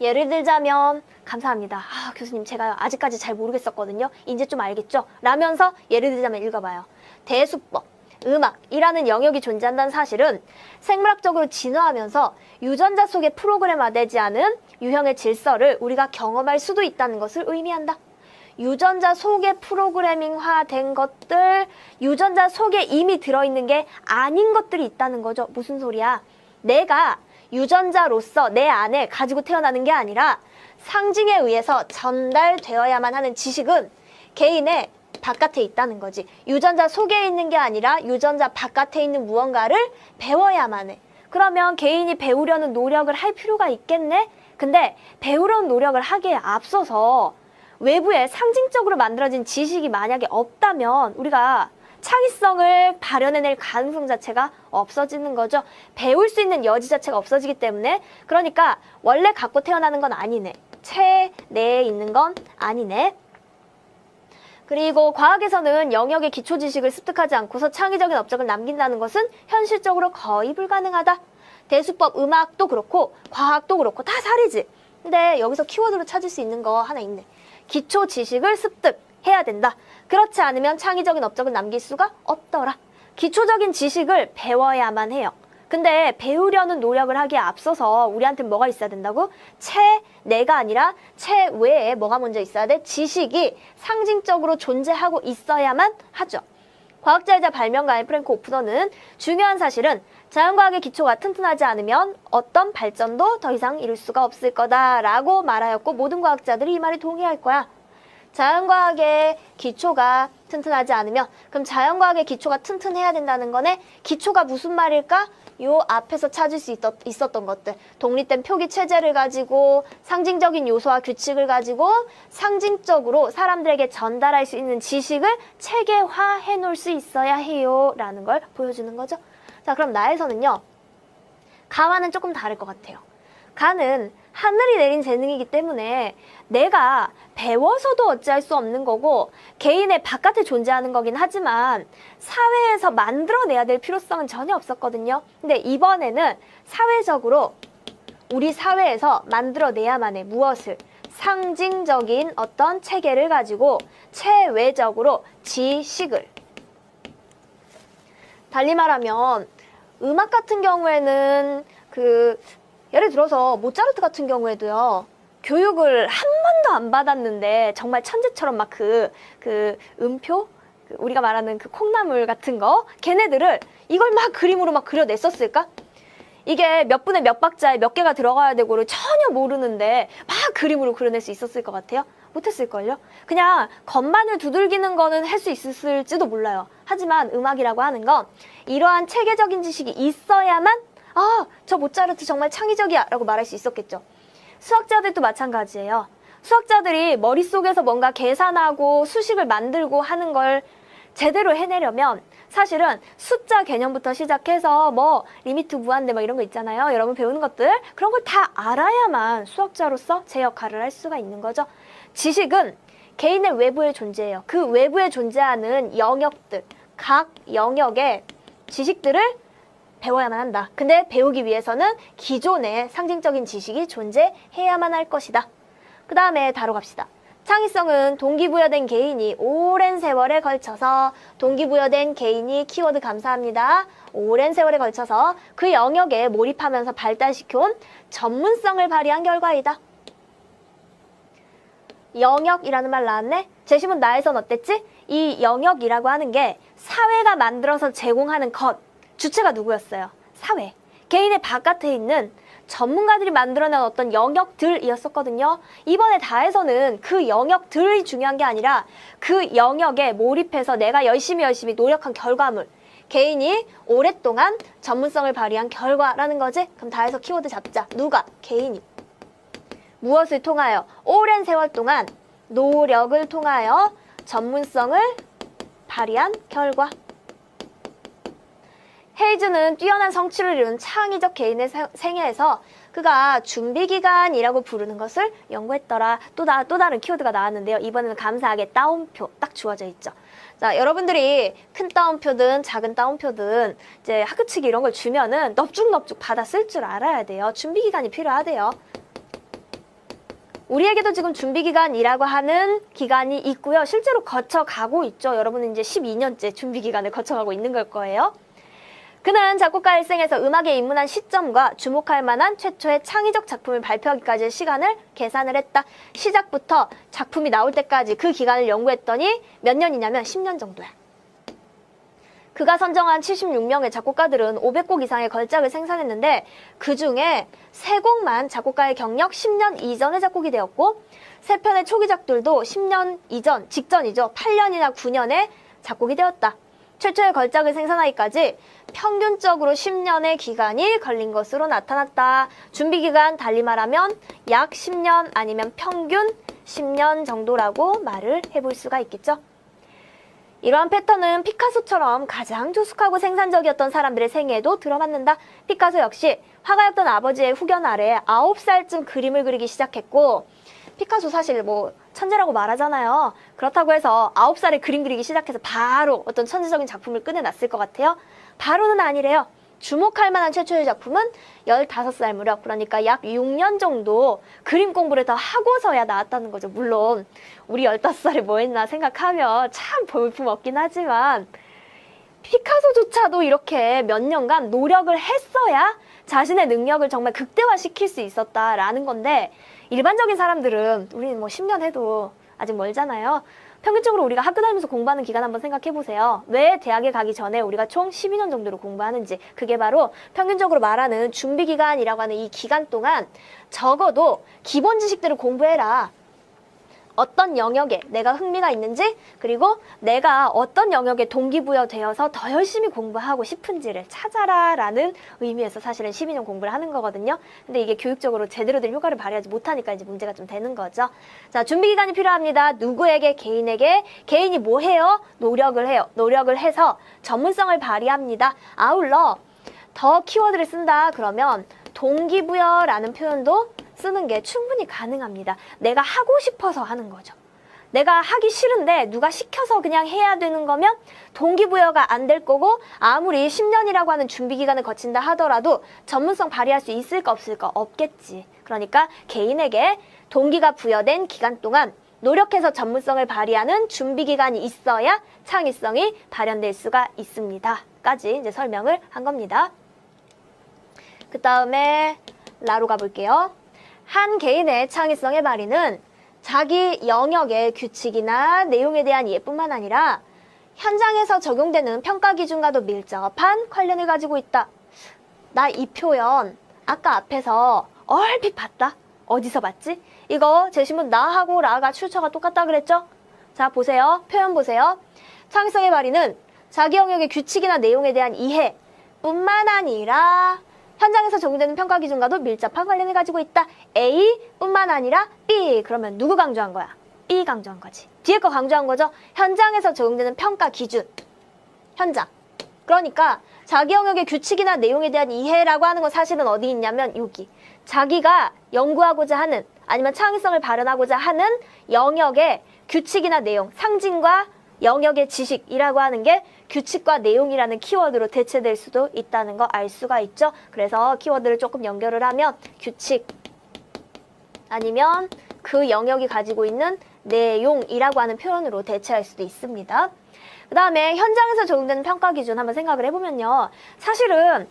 예를 들자면 감사합니다. 교수님 제가 아직까지 잘 모르겠었거든요. 이제 좀 알겠죠? 라면서 예를 들자면 읽어봐요. 대수법, 음악이라는 영역이 존재한다는 사실은 생물학적으로 진화하면서 유전자 속의 프로그램화되지 않은 유형의 질서를 우리가 경험할 수도 있다는 것을 의미한다. 유전자 속에 프로그래밍화된 것들, 유전자 속에 이미 들어있는 게 아닌 것들이 있다는 거죠. 무슨 소리야? 내가 유전자로서 내 안에 가지고 태어나는 게 아니라 상징에 의해서 전달되어야만 하는 지식은 개인의 바깥에 있다는 거지. 유전자 속에 있는 게 아니라 유전자 바깥에 있는 무언가를 배워야만 해. 그러면 개인이 배우려는 노력을 할 필요가 있겠네? 근데 배우려는 노력을 하기에 앞서서 외부에 상징적으로 만들어진 지식이 만약에 없다면 우리가 창의성을 발현해낼 가능성 자체가 없어지는 거죠. 배울 수 있는 여지 자체가 없어지기 때문에 그러니까 원래 갖고 태어나는 건 아니네. 체내에 있는 건 아니네. 그리고 과학에서는 영역의 기초 지식을 습득하지 않고서 창의적인 업적을 남긴다는 것은 현실적으로 거의 불가능하다. 대수법, 음악도 그렇고 과학도 그렇고 다 사례지. 근데 여기서 키워드로 찾을 수 있는 거 하나 있네. 기초 지식을 습득해야 된다. 그렇지 않으면 창의적인 업적을 남길 수가 없더라. 기초적인 지식을 배워야만 해요. 근데 배우려는 노력을 하기에 앞서서 우리한테 뭐가 있어야 된다고? 내가 아니라 외에 뭐가 먼저 있어야 돼? 지식이 상징적으로 존재하고 있어야만 하죠. 과학자이자 발명가인 프랭크 오프너는 중요한 사실은 자연과학의 기초가 튼튼하지 않으면 어떤 발전도 더 이상 이룰 수가 없을 거다라고 말하였고 모든 과학자들이 이 말에 동의할 거야. 자연과학의 기초가 튼튼하지 않으면 그럼 자연과학의 기초가 튼튼해야 된다는 거네. 기초가 무슨 말일까? 요 앞에서 찾을 수 있었던 것들. 독립된 표기 체제를 가지고 상징적인 요소와 규칙을 가지고 상징적으로 사람들에게 전달할 수 있는 지식을 체계화해 놓을 수 있어야 해요 라는 걸 보여주는 거죠. 자, 그럼 나에서는요. 가와는 조금 다를 것 같아요. 가는 하늘이 내린 재능이기 때문에 내가 배워서도 어찌할 수 없는 거고 개인의 바깥에 존재하는 거긴 하지만 사회에서 만들어내야 될 필요성은 전혀 없었거든요. 근데 이번에는 사회적으로 우리 사회에서 만들어내야만 해. 무엇을? 상징적인 어떤 체계를 가지고 체외적으로 지식을. 달리 말하면 음악 같은 경우에는 예를 들어서 모차르트 같은 경우에도요. 교육을 한 번도 안 받았는데 정말 천재처럼 막 음표? 우리가 말하는 콩나물 같은 거 걔네들을 이걸 막 그림으로 막 그려냈었을까? 이게 몇 분에 몇 박자에 몇 개가 들어가야 되고를 전혀 모르는데 막 그림으로 그려낼 수 있었을 것 같아요? 못했을걸요? 그냥 건반을 두들기는 거는 할 수 있었을지도 몰라요. 하지만 음악이라고 하는 건 이러한 체계적인 지식이 있어야만 저 모차르트 정말 창의적이야 라고 말할 수 있었겠죠. 수학자들도 마찬가지예요. 수학자들이 머릿속에서 뭔가 계산하고 수식을 만들고 하는 걸 제대로 해내려면 사실은 숫자 개념부터 시작해서 리미트 무한대 이런 거 있잖아요. 여러분 배우는 것들 그런 걸 다 알아야만 수학자로서 제 역할을 할 수가 있는 거죠. 지식은 개인의 외부에 존재해요. 그 외부에 존재하는 영역들, 각 영역의 지식들을 배워야만 한다. 근데 배우기 위해서는 기존의 상징적인 지식이 존재해야만 할 것이다. 그 다음에 다뤄 갑시다. 창의성은 동기부여된 개인이 오랜 세월에 걸쳐서 동기부여된 개인이 키워드 감사합니다. 오랜 세월에 걸쳐서 그 영역에 몰입하면서 발달시켜온 전문성을 발휘한 결과이다. 영역이라는 말 나왔네? 제시문 나에선 어땠지? 이 영역이라고 하는 게 사회가 만들어서 제공하는 것, 주체가 누구였어요? 사회. 개인의 바깥에 있는 전문가들이 만들어낸 어떤 영역들이었었거든요. 이번에 다에서는 그 영역들이 중요한 게 아니라 그 영역에 몰입해서 내가 열심히 노력한 결과물, 개인이 오랫동안 전문성을 발휘한 결과라는 거지? 그럼 다에서 키워드 잡자. 누가? 개인이. 무엇을 통하여? 오랜 세월 동안 노력을 통하여 전문성을 발휘한 결과. 헤이즈는 뛰어난 성취를 이룬 창의적 개인의 생애에서 그가 준비기간이라고 부르는 것을 연구했더라. 또 다른 키워드가 나왔는데요. 이번에는 감사하게 따옴표 딱 주어져 있죠. 자, 여러분들이 큰 따옴표든 작은 따옴표든 이제 학교 측이 이런 걸 주면은 넙죽넙죽 받아 쓸 줄 알아야 돼요. 준비기간이 필요하대요. 우리에게도 지금 준비기간이라고 하는 기간이 있고요. 실제로 거쳐가고 있죠. 여러분은 이제 12년째 준비기간을 거쳐가고 있는 걸 거예요. 그는 작곡가 일생에서 음악에 입문한 시점과 주목할 만한 최초의 창의적 작품을 발표하기까지의 시간을 계산을 했다. 시작부터 작품이 나올 때까지 그 기간을 연구했더니 몇 년이냐면 10년 정도야. 그가 선정한 76명의 작곡가들은 500곡 이상의 걸작을 생산했는데 그 중에 3곡만 작곡가의 경력 10년 이전의 작곡이 되었고 3편의 초기작들도 10년 이전, 직전이죠. 8년이나 9년에 작곡이 되었다. 최초의 걸작을 생산하기까지 평균적으로 10년의 기간이 걸린 것으로 나타났다. 준비기간 달리 말하면 약 10년 아니면 평균 10년 정도라고 말을 해볼 수가 있겠죠. 이러한 패턴은 피카소처럼 가장 조숙하고 생산적이었던 사람들의 생애에도 들어맞는다. 피카소 역시 화가였던 아버지의 후견 아래 9살쯤 그림을 그리기 시작했고 피카소 사실 뭐 천재라고 말하잖아요. 그렇다고 해서 9살에 그림 그리기 시작해서 바로 어떤 천재적인 작품을 꺼내놨을 것 같아요? 바로는 아니래요. 주목할 만한 최초의 작품은 15살 무렵, 그러니까 약 6년 정도 그림 공부를 더 하고서야 나왔다는 거죠. 물론 우리 15살에 뭐 했나 생각하면 참 볼품 없긴 하지만 피카소조차도 이렇게 몇 년간 노력을 했어야 자신의 능력을 정말 극대화시킬 수 있었다라는 건데 일반적인 사람들은 우리는 뭐 10년 해도 아직 멀잖아요. 평균적으로 우리가 학교 다니면서 공부하는 기간 한번 생각해 보세요. 왜 대학에 가기 전에 우리가 총 12년 정도로 공부하는지. 그게 바로 평균적으로 말하는 준비기간이라고 하는 이 기간 동안 적어도 기본 지식들을 공부해라. 어떤 영역에 내가 흥미가 있는지, 그리고 내가 어떤 영역에 동기부여되어서 더 열심히 공부하고 싶은지를 찾아라 라는 의미에서 사실은 12년 공부를 하는 거거든요. 근데 이게 교육적으로 제대로 된 효과를 발휘하지 못하니까 이제 문제가 좀 되는 거죠. 자, 준비기간이 필요합니다. 누구에게? 개인에게. 개인이 뭐 해요? 노력을 해요. 노력을 해서 전문성을 발휘합니다. 아울러 더 키워드를 쓴다 그러면 동기부여라는 표현도 쓰는 게 충분히 가능합니다. 내가 하고 싶어서 하는 거죠. 내가 하기 싫은데 누가 시켜서 그냥 해야 되는 거면 동기부여가 안 될 거고 아무리 10년이라고 하는 준비기간을 거친다 하더라도 전문성 발휘할 수 있을까 없을까? 없겠지. 그러니까 개인에게 동기가 부여된 기간 동안 노력해서 전문성을 발휘하는 준비기간이 있어야 창의성이 발현될 수가 있습니다. 까지 이제 설명을 한 겁니다. 그 다음에 라로 가볼게요. 한 개인의 창의성의 발휘는 자기 영역의 규칙이나 내용에 대한 이해뿐만 아니라 현장에서 적용되는 평가 기준과도 밀접한 관련을 가지고 있다. 나 이 표현 아까 앞에서 얼핏 봤다. 어디서 봤지? 이거 제시문 나하고 라가 출처가 똑같다 그랬죠? 자, 보세요. 표현 보세요. 창의성의 발휘는 자기 영역의 규칙이나 내용에 대한 이해뿐만 아니라 현장에서 적용되는 평가 기준과도 밀접한 관련을 가지고 있다. A뿐만 아니라 B. 그러면 누구 강조한 거야? B 강조한 거지. 뒤에 거 강조한 거죠? 현장에서 적용되는 평가 기준. 현장. 그러니까 자기 영역의 규칙이나 내용에 대한 이해라고 하는 건 사실은 어디 있냐면 여기. 자기가 연구하고자 하는 아니면 창의성을 발현하고자 하는 영역의 규칙이나 내용, 상징과 영역의 지식이라고 하는 게 규칙과 내용이라는 키워드로 대체될 수도 있다는 거 알 수가 있죠. 그래서 키워드를 조금 연결을 하면 규칙 아니면 그 영역이 가지고 있는 내용이라고 하는 표현으로 대체할 수도 있습니다. 그 다음에 현장에서 적용되는 평가 기준 한번 생각을 해보면요. 사실은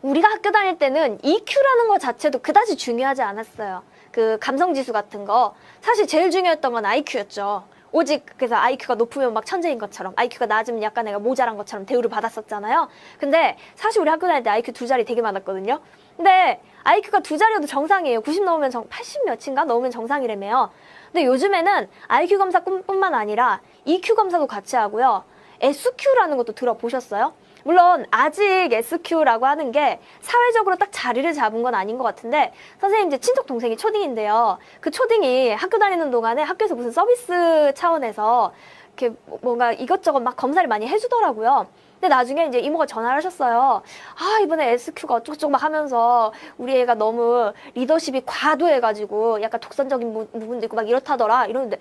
우리가 학교 다닐 때는 EQ라는 것 자체도 그다지 중요하지 않았어요. 그 감성지수 같은 거. 사실 제일 중요했던 건 IQ였죠. 오직 그래서 IQ가 높으면 막 천재인 것처럼, IQ가 낮으면 약간 내가 모자란 것처럼 대우를 받았었잖아요. 근데 사실 우리 학교 다닐 때 IQ 2자리 되게 많았거든요. 근데 IQ가 2자리여도 정상이에요. 90 넘으면 80 몇인가 넘으면 정상이라며요. 근데 요즘에는 IQ 검사뿐만 아니라 EQ 검사도 같이 하고요. SQ라는 것도 들어보셨어요? 물론 아직 SQ라고 하는 게 사회적으로 딱 자리를 잡은 건 아닌 것 같은데, 선생님 이제 친척 동생이 초딩인데요. 그 초딩이 학교 다니는 동안에 학교에서 무슨 서비스 차원에서 이렇게 뭔가 이것저것 막 검사를 많이 해주더라고요. 근데 나중에 이제 이모가 전화를 하셨어요. 아, 이번에 SQ가 어쩌고저쩌고 막 하면서 우리 애가 너무 리더십이 과도해가지고 약간 독선적인 부분도 있고 막 이렇다더라. 이러는데,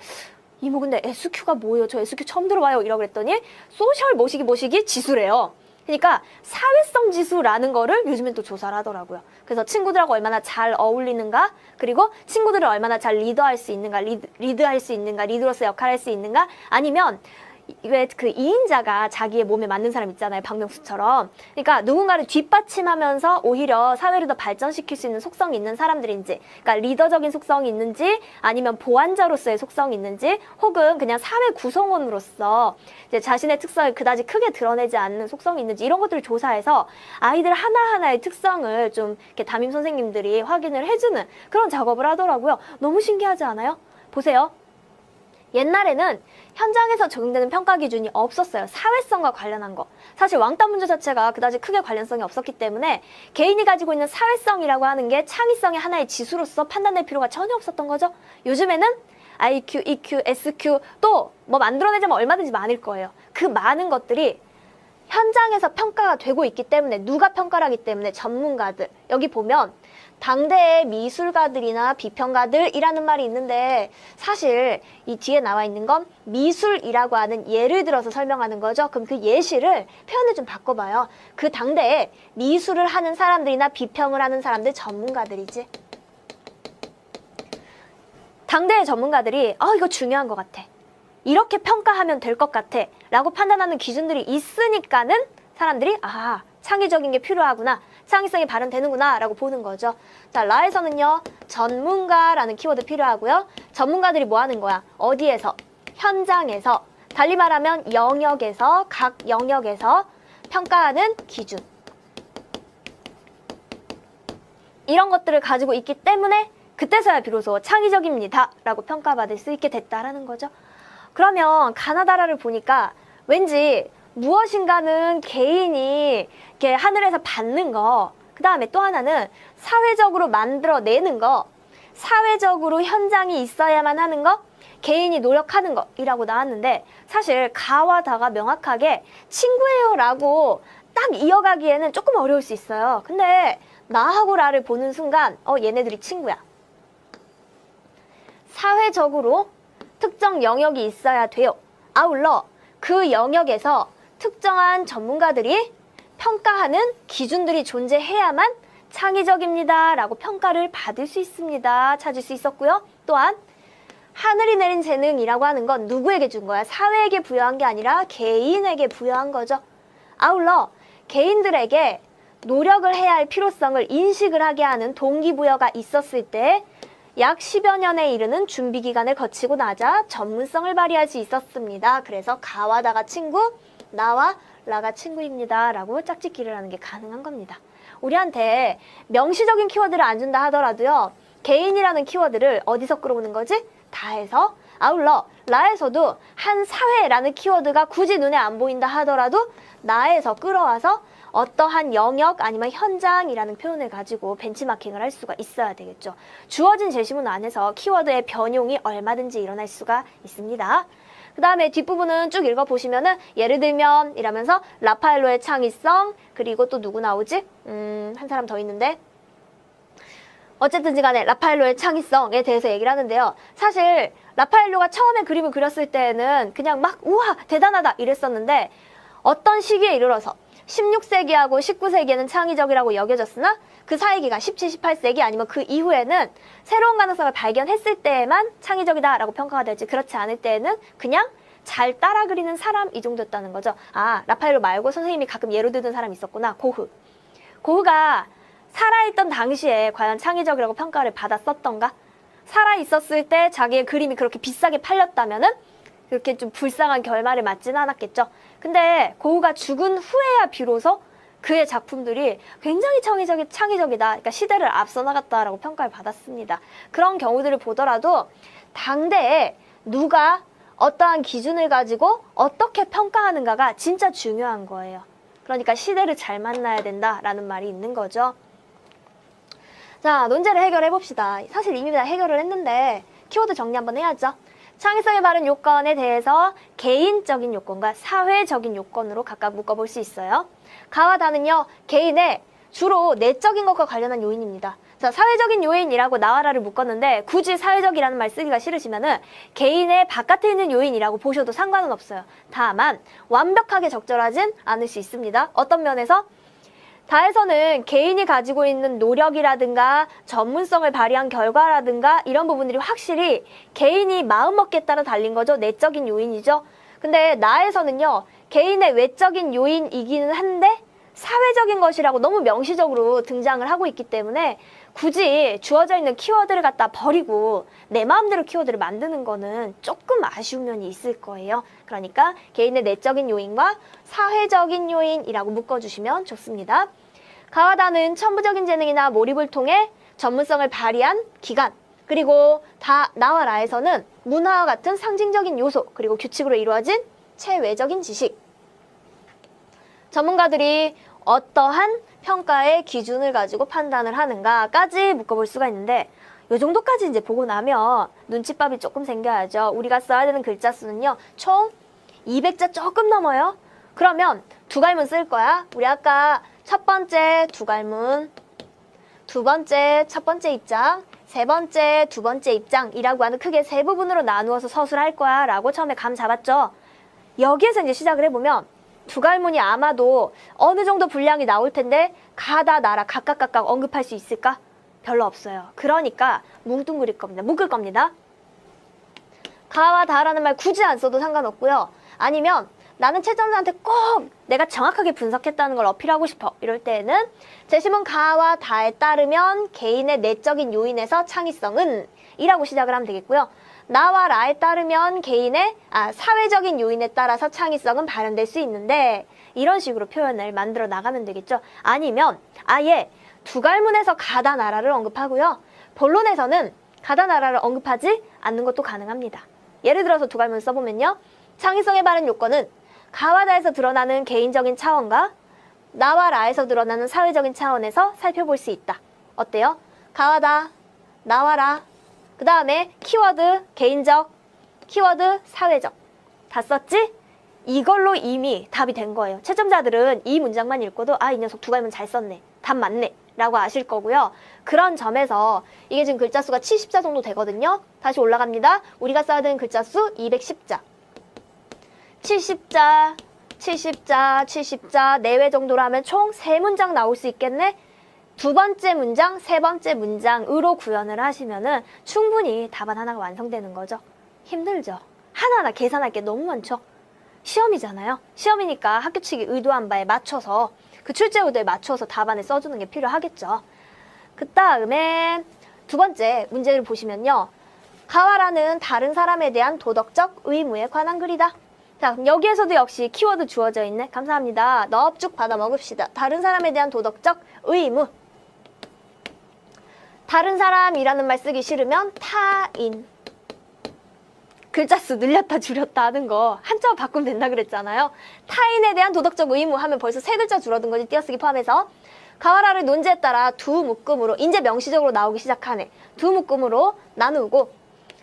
이모 근데 SQ가 뭐예요? 저 SQ 처음 들어봐요. 이러고 그랬더니 소셜 모시기 지수래요. 그러니까 사회성 지수라는 거를 요즘엔 또 조사를 하더라고요. 그래서 친구들하고 얼마나 잘 어울리는가, 그리고 친구들을 얼마나 잘 리드할 수 있는가, 리드할 수 있는가, 리드로서 역할을 할 수 있는가, 아니면 왜 그 2인자가 자기의 몸에 맞는 사람 있잖아요. 박명수처럼. 그러니까 누군가를 뒷받침하면서 오히려 사회를 더 발전시킬 수 있는 속성이 있는 사람들인지, 그러니까 리더적인 속성이 있는지, 아니면 보완자로서의 속성이 있는지, 혹은 그냥 사회 구성원으로서 이제 자신의 특성을 그다지 크게 드러내지 않는 속성이 있는지, 이런 것들을 조사해서 아이들 하나하나의 특성을 좀 이렇게 담임 선생님들이 확인을 해주는 그런 작업을 하더라고요. 너무 신기하지 않아요? 보세요. 옛날에는 현장에서 적용되는 평가 기준이 없었어요. 사회성과 관련한 거. 사실 왕따 문제 자체가 그다지 크게 관련성이 없었기 때문에 개인이 가지고 있는 사회성이라고 하는 게 창의성의 하나의 지수로서 판단될 필요가 전혀 없었던 거죠. 요즘에는 IQ, EQ, SQ 또 뭐 만들어내자면 얼마든지 많을 거예요. 그 많은 것들이 현장에서 평가가 되고 있기 때문에, 누가 평가를 하기 때문에 전문가들, 여기 보면 당대의 미술가들이나 비평가들이라는 말이 있는데, 사실 이 뒤에 나와 있는 건 미술이라고 하는 예를 들어서 설명하는 거죠. 그럼 그 예시를 표현을 좀 바꿔봐요. 그 당대에 미술을 하는 사람들이나 비평을 하는 사람들, 전문가들이지. 당대의 전문가들이 이거 중요한 것 같아, 이렇게 평가하면 될 것 같아 라고 판단하는 기준들이 있으니까는 사람들이 창의적인 게 필요하구나, 창의성이 발현되는구나 라고 보는 거죠. 자, 라에서는요, 전문가라는 키워드 필요하고요. 전문가들이 뭐 하는 거야? 어디에서? 현장에서. 달리 말하면 영역에서, 각 영역에서 평가하는 기준, 이런 것들을 가지고 있기 때문에 그때서야 비로소 창의적입니다 라고 평가받을 수 있게 됐다라는 거죠. 그러면 가나다라를 보니까 왠지 무엇인가는 개인이 이렇게 하늘에서 받는 거, 그 다음에 또 하나는 사회적으로 만들어내는 거, 사회적으로 현장이 있어야만 하는 거, 개인이 노력하는 거 이라고 나왔는데, 사실 가와 다가 명확하게 친구예요 라고 딱 이어가기에는 조금 어려울 수 있어요. 근데 나하고 라를 보는 순간 얘네들이 친구야. 사회적으로 특정 영역이 있어야 돼요. 아울러 그 영역에서 특정한 전문가들이 평가하는 기준들이 존재해야만 창의적입니다 라고 평가를 받을 수 있습니다. 찾을 수 있었고요. 또한 하늘이 내린 재능이라고 하는 건 누구에게 준 거야? 사회에게 부여한 게 아니라 개인에게 부여한 거죠. 아울러 개인들에게 노력을 해야 할 필요성을 인식을 하게 하는 동기부여가 있었을 때 약 10여 년에 이르는 준비 기간을 거치고 나자 전문성을 발휘할 수 있었습니다. 그래서 가와 다가 친구, 나와 라가 친구입니다 라고 짝짓기를 하는 게 가능한 겁니다. 우리한테 명시적인 키워드를 안 준다 하더라도요, 개인이라는 키워드를 어디서 끌어오는 거지? 다에서. 아울러 라에서도 한 사회라는 키워드가 굳이 눈에 안 보인다 하더라도 나에서 끌어와서 어떠한 영역 아니면 현장이라는 표현을 가지고 벤치마킹을 할 수가 있어야 되겠죠. 주어진 제시문 안에서 키워드의 변용이 얼마든지 일어날 수가 있습니다. 그 다음에 뒷부분은 쭉 읽어보시면은 예를 들면 이라면서 라파엘로의 창의성, 그리고 또 누구 나오지? 한 사람 더 있는데, 어쨌든지 간에 라파엘로의 창의성에 대해서 얘기를 하는데요. 사실 라파엘로가 처음에 그림을 그렸을 때는 그냥 막 우와 대단하다 이랬었는데, 어떤 시기에 이르러서 16세기하고 19세기에는 창의적이라고 여겨졌으나 그 사이 기간 17, 18세기 아니면 그 이후에는 새로운 가능성을 발견했을 때에만 창의적이다라고 평가가 될지 그렇지 않을 때에는 그냥 잘 따라 그리는 사람 이 정도였다는 거죠. 아, 라파엘로 말고 선생님이 가끔 예로 들던 사람이 있었구나. 고흐. 고흐가 살아있던 당시에 과연 창의적이라고 평가를 받았었던가? 살아있었을 때 자기의 그림이 그렇게 비싸게 팔렸다면은 그렇게 좀 불쌍한 결말을 맞지는 않았겠죠. 근데 고흐가 죽은 후에야 비로소 그의 작품들이 굉장히 창의적이다. 그러니까 시대를 앞서 나갔다라고 평가를 받았습니다. 그런 경우들을 보더라도 당대에 누가 어떠한 기준을 가지고 어떻게 평가하는가가 진짜 중요한 거예요. 그러니까 시대를 잘 만나야 된다라는 말이 있는 거죠. 자, 논제를 해결해 봅시다. 사실 이미 다 해결을 했는데 키워드 정리 한번 해야죠. 창의성에 바른 요건에 대해서 개인적인 요건과 사회적인 요건으로 각각 묶어볼 수 있어요. 가와 다는요, 개인의 주로 내적인 것과 관련한 요인입니다. 자, 사회적인 요인이라고 나와라를 묶었는데 굳이 사회적이라는 말 쓰기가 싫으시면은 개인의 바깥에 있는 요인이라고 보셔도 상관은 없어요. 다만 완벽하게 적절하진 않을 수 있습니다. 어떤 면에서? 다에서는 개인이 가지고 있는 노력이라든가 전문성을 발휘한 결과라든가 이런 부분들이 확실히 개인이 마음먹기에 따라 달린 거죠. 내적인 요인이죠. 근데 나에서는요, 개인의 외적인 요인이기는 한데 사회적인 것이라고 너무 명시적으로 등장을 하고 있기 때문에 굳이 주어져 있는 키워드를 갖다 버리고 내 마음대로 키워드를 만드는 거는 조금 아쉬운 면이 있을 거예요. 그러니까 개인의 내적인 요인과 사회적인 요인이라고 묶어주시면 좋습니다. 가와 다는 천부적인 재능이나 몰입을 통해 전문성을 발휘한 기간, 그리고 나와 라에서는 문화와 같은 상징적인 요소, 그리고 규칙으로 이루어진 체외적인 지식. 전문가들이 어떠한 평가의 기준을 가지고 판단을 하는가까지 묶어볼 수가 있는데 이 정도까지 이제 보고 나면 눈칫밥이 조금 생겨야죠. 우리가 써야 되는 글자 수는요, 총 200자 조금 넘어요. 그러면 두 갈문 쓸 거야. 우리 아까 첫 번째 두 갈문, 두 번째 첫 번째 입장, 세 번째 두 번째 입장이라고 하는 크게 세 부분으로 나누어서 서술할 거야 라고 처음에 감 잡았죠. 여기에서 이제 시작을 해보면 두 갈문이 아마도 어느 정도 분량이 나올 텐데 가다 나라 각각 언급할 수 있을까? 별로 없어요. 그러니까 뭉뚱그릴 겁니다. 묶을 겁니다. 가와 다라는 말 굳이 안 써도 상관없고요. 아니면 나는 채점자한테 꼭 내가 정확하게 분석했다는 걸 어필하고 싶어. 이럴 때에는 제시문 가와 다에 따르면 개인의 내적인 요인에서 창의성은 이라고 시작을 하면 되겠고요. 나와 라에 따르면 개인의 사회적인 요인에 따라서 창의성은 발현될 수 있는데 이런 식으로 표현을 만들어 나가면 되겠죠. 아니면 아예 두 갈문에서 가다 나라를 언급하고요. 본론에서는 가다 나라를 언급하지 않는 것도 가능합니다. 예를 들어서 두 갈문 써보면요. 창의성에 바른 요건은 가와 다에서 드러나는 개인적인 차원과 나와 라에서 드러나는 사회적인 차원에서 살펴볼 수 있다. 어때요? 가와 다, 나와 라, 그 다음에 키워드 개인적, 키워드 사회적. 다 썼지? 이걸로 이미 답이 된 거예요. 채점자들은 이 문장만 읽고도 이 녀석 두 갈문 잘 썼네. 답 맞네. 라고 아실 거고요. 그런 점에서 이게 지금 글자 수가 70자 정도 되거든요. 다시 올라갑니다. 우리가 써야 되는 글자 수 210자. 70자, 70자, 70자, 4회 정도로 하면 총 3문장 나올 수 있겠네? 두 번째 문장, 세 번째 문장으로 구현을 하시면은 충분히 답안 하나가 완성되는 거죠. 힘들죠? 하나하나 계산할 게 너무 많죠? 시험이잖아요. 시험이니까 학교 측이 의도한 바에 맞춰서 그 출제 의도에 맞춰서 답안을 써주는 게 필요하겠죠. 그 다음에 두 번째 문제를 보시면요. 가와라는 다른 사람에 대한 도덕적 의무에 관한 글이다. 자, 그럼 여기에서도 역시 키워드 주어져 있네. 감사합니다. 넙죽 받아 먹읍시다. 다른 사람에 대한 도덕적 의무. 다른 사람이라는 말 쓰기 싫으면 타인. 글자 수 늘렸다 줄였다 하는 거 한자로 바꾸면 된다 그랬잖아요. 타인에 대한 도덕적 의무 하면 벌써 3글자 줄어든 거지. 띄어쓰기 포함해서. 가와라를 논제에 따라 두 묶음으로 이제 명시적으로 나오기 시작하네. 두 묶음으로 나누고.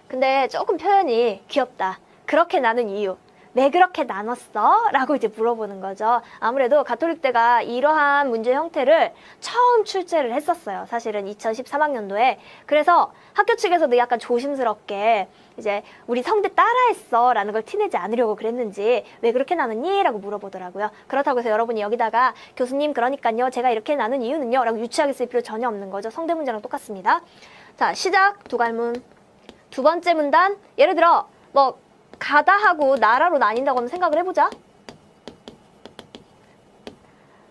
근데 조금 표현이 귀엽다. 그렇게 나눈 이유. 왜 그렇게 나눴어? 라고 이제 물어보는 거죠. 아무래도 가톨릭대가 이러한 문제 형태를 처음 출제를 했었어요. 사실은 2013학년도에. 그래서 학교 측에서도 약간 조심스럽게 이제 우리 성대 따라했어 라는 걸 티내지 않으려고 그랬는지 왜 그렇게 나누니? 라고 물어보더라고요. 그렇다고 해서 여러분이 여기다가 교수님 그러니까요 제가 이렇게 나눈 이유는요 라고 유치하게 쓸 필요 전혀 없는 거죠. 성대 문제랑 똑같습니다. 자, 시작 두 갈문. 두 번째 문단, 예를 들어 뭐 가다 하고 나라로 나뉜다고 하면 생각을 해보자.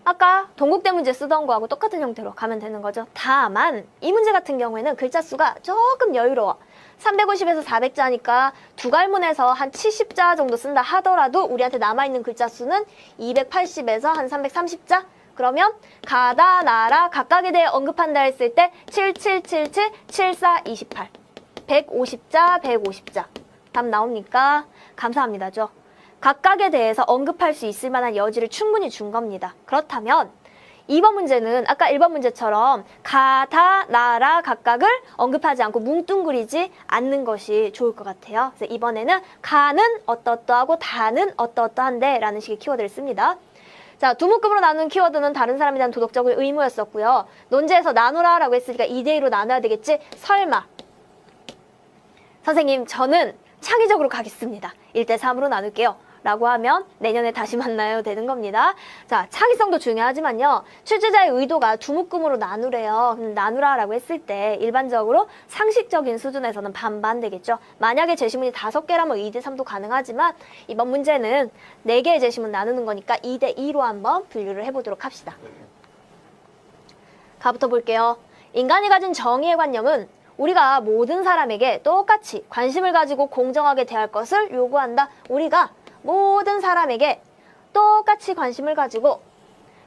아까 동국대 문제 쓰던 거하고 똑같은 형태로 가면 되는 거죠. 다만 이 문제 같은 경우에는 글자 수가 조금 여유로워. 350에서 400자니까 두 갈문에서 한 70자 정도 쓴다 하더라도 우리한테 남아있는 글자 수는 280에서 한 330자? 그러면 가다, 나라, 각각에 대해 언급한다 했을 때 7777, 74, 28 150자, 150자 답 나옵니까? 감사합니다죠. 각각에 대해서 언급할 수 있을 만한 여지를 충분히 준 겁니다. 그렇다면 2번 문제는 아까 1번 문제처럼 가다, 나라, 각각을 언급하지 않고 뭉뚱그리지 않는 것이 좋을 것 같아요. 그래서 이번에는 가는 어떠어떠하고 다는 어떠어떠한데 라는 식의 키워드를 씁니다. 자, 두 묶음으로 나눈 키워드는 다른 사람에 대한 도덕적인 의무였었고요. 논제에서 나누라 라고 했으니까 2대2로 나눠야 되겠지? 설마 선생님 저는 창의적으로 가겠습니다. 1대3으로 나눌게요. 라고 하면 내년에 다시 만나요 되는 겁니다. 자, 창의성도 중요하지만요. 출제자의 의도가 두 묶음으로 나누래요. 나누라 라고 했을 때 일반적으로 상식적인 수준에서는 반반 되겠죠. 만약에 제시문이 5개라면 2대3도 가능하지만 이번 문제는 4개의 제시문 나누는 거니까 2대2로 한번 분류를 해보도록 합시다. 가부터 볼게요. 인간이 가진 정의의 관념은 우리가 모든 사람에게 똑같이 관심을 가지고 공정하게 대할 것을 요구한다. 우리가 모든 사람에게 똑같이 관심을 가지고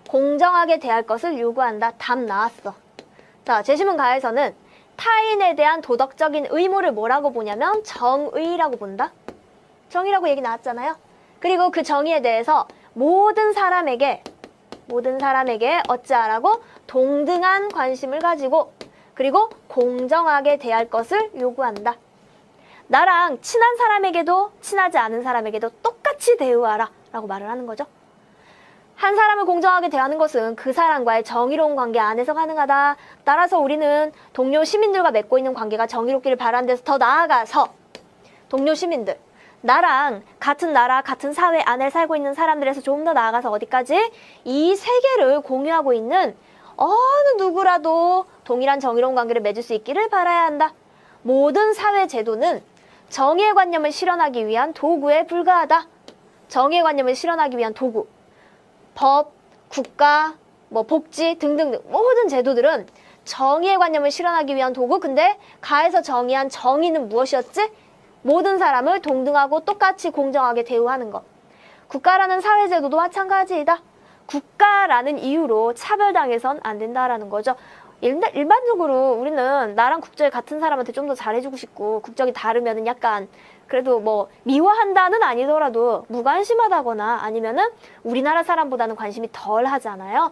공정하게 대할 것을 요구한다. 답 나왔어. 자, 제시문 가에서는 타인에 대한 도덕적인 의무를 뭐라고 보냐면 정의라고 본다. 정의라고 얘기 나왔잖아요. 그리고 그 정의에 대해서 모든 사람에게 어찌하라고 동등한 관심을 가지고 그리고 공정하게 대할 것을 요구한다. 나랑 친한 사람에게도 친하지 않은 사람에게도 똑같이 대우하라 라고 말을 하는 거죠. 한 사람을 공정하게 대하는 것은 그 사람과의 정의로운 관계 안에서 가능하다. 따라서 우리는 동료 시민들과 맺고 있는 관계가 정의롭기를 바라는 데서 더 나아가서 동료 시민들, 나랑 같은 나라, 같은 사회 안에 살고 있는 사람들에서 조금 더 나아가서 어디까지? 이 세계를 공유하고 있는 어느 누구라도 동일한 정의로운 관계를 맺을 수 있기를 바라야 한다. 모든 사회 제도는 정의의 관념을 실현하기 위한 도구에 불과하다. 정의의 관념을 실현하기 위한 도구. 법, 국가, 복지 등등등 모든 제도들은 정의의 관념을 실현하기 위한 도구. 근데 가에서 정의한 정의는 무엇이었지? 모든 사람을 동등하고 똑같이 공정하게 대우하는 것. 국가라는 사회제도도 마찬가지이다. 국가라는 이유로 차별당해선 안 된다라는 거죠. 일반적으로 우리는 나랑 국적이 같은 사람한테 좀 더 잘해주고 싶고 국적이 다르면은 약간 그래도 미워한다는 아니더라도 무관심하다거나 아니면은 우리나라 사람보다는 관심이 덜 하잖아요.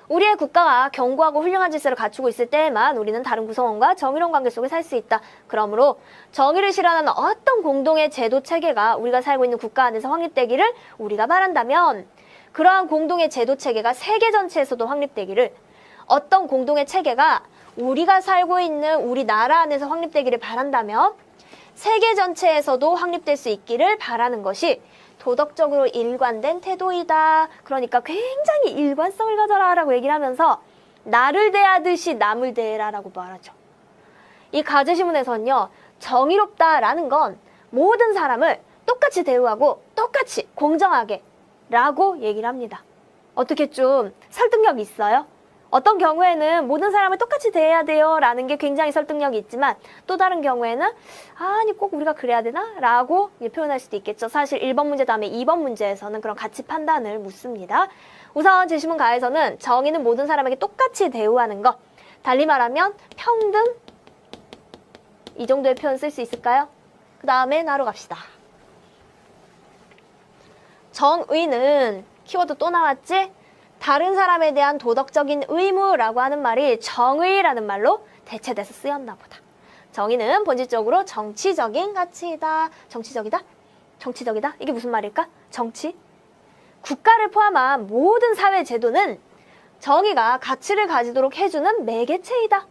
우리의 국가가 견고하고 훌륭한 질서를 갖추고 있을 때에만 우리는 다른 구성원과 정의로운 관계 속에 살 수 있다. 그러므로 정의를 실현하는 어떤 공동의 제도 체계가 우리가 살고 있는 국가 안에서 확립되기를 우리가 바란다면 그러한 공동의 제도 체계가 세계 전체에서도 확립되기를 어떤 공동의 체계가 우리가 살고 있는 우리나라 안에서 확립되기를 바란다면 세계 전체에서도 확립될 수 있기를 바라는 것이 도덕적으로 일관된 태도이다. 그러니까 굉장히 일관성을 가져라 라고 얘기를 하면서 나를 대하듯이 남을 대해라 라고 말하죠. 이 가제시문에서는요. 정의롭다라는 건 모든 사람을 똑같이 대우하고 똑같이 공정하게 라고 얘기를 합니다. 어떻게 좀 설득력이 있어요? 어떤 경우에는 모든 사람을 똑같이 대해야 돼요 라는 게 굉장히 설득력이 있지만 또 다른 경우에는 아니 꼭 우리가 그래야 되나? 라고 표현할 수도 있겠죠. 사실 1번 문제 다음에 2번 문제에서는 그런 가치 판단을 묻습니다. 우선 제시문 가에서는 정의는 모든 사람에게 똑같이 대우하는 것. 달리 말하면 평등 이 정도의 표현 쓸 수 있을까요? 그 다음에 나로 갑시다. 정의는 키워드 또 나왔지? 다른 사람에 대한 도덕적인 의무라고 하는 말이 정의라는 말로 대체돼서 쓰였나 보다. 정의는 본질적으로 정치적인 가치이다. 정치적이다? 정치적이다? 이게 무슨 말일까? 정치? 국가를 포함한 모든 사회 제도는 정의가 가치를 가지도록 해주는 매개체이다.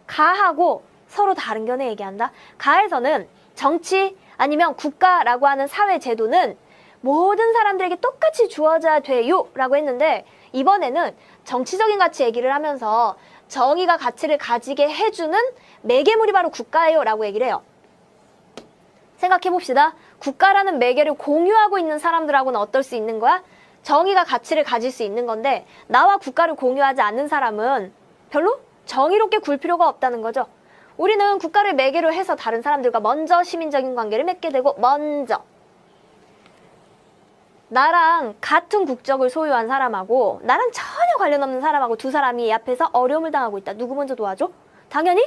가하고 서로 다른 견해 얘기한다. 가에서는 정치 아니면 국가라고 하는 사회 제도는 모든 사람들에게 똑같이 주어져야 돼요 라고 했는데, 이번에는 정치적인 가치 얘기를 하면서 정의가 가치를 가지게 해주는 매개물이 바로 국가예요 라고 얘기를 해요. 생각해봅시다. 국가라는 매개를 공유하고 있는 사람들하고는 어떨 수 있는 거야? 정의가 가치를 가질 수 있는 건데, 나와 국가를 공유하지 않는 사람은 별로 정의롭게 굴 필요가 없다는 거죠. 우리는 국가를 매개로 해서 다른 사람들과 먼저 시민적인 관계를 맺게 되고, 먼저 나랑 같은 국적을 소유한 사람하고 나랑 전혀 관련 없는 사람하고 두 사람이 앞에서 어려움을 당하고 있다. 누구 먼저 도와줘? 당연히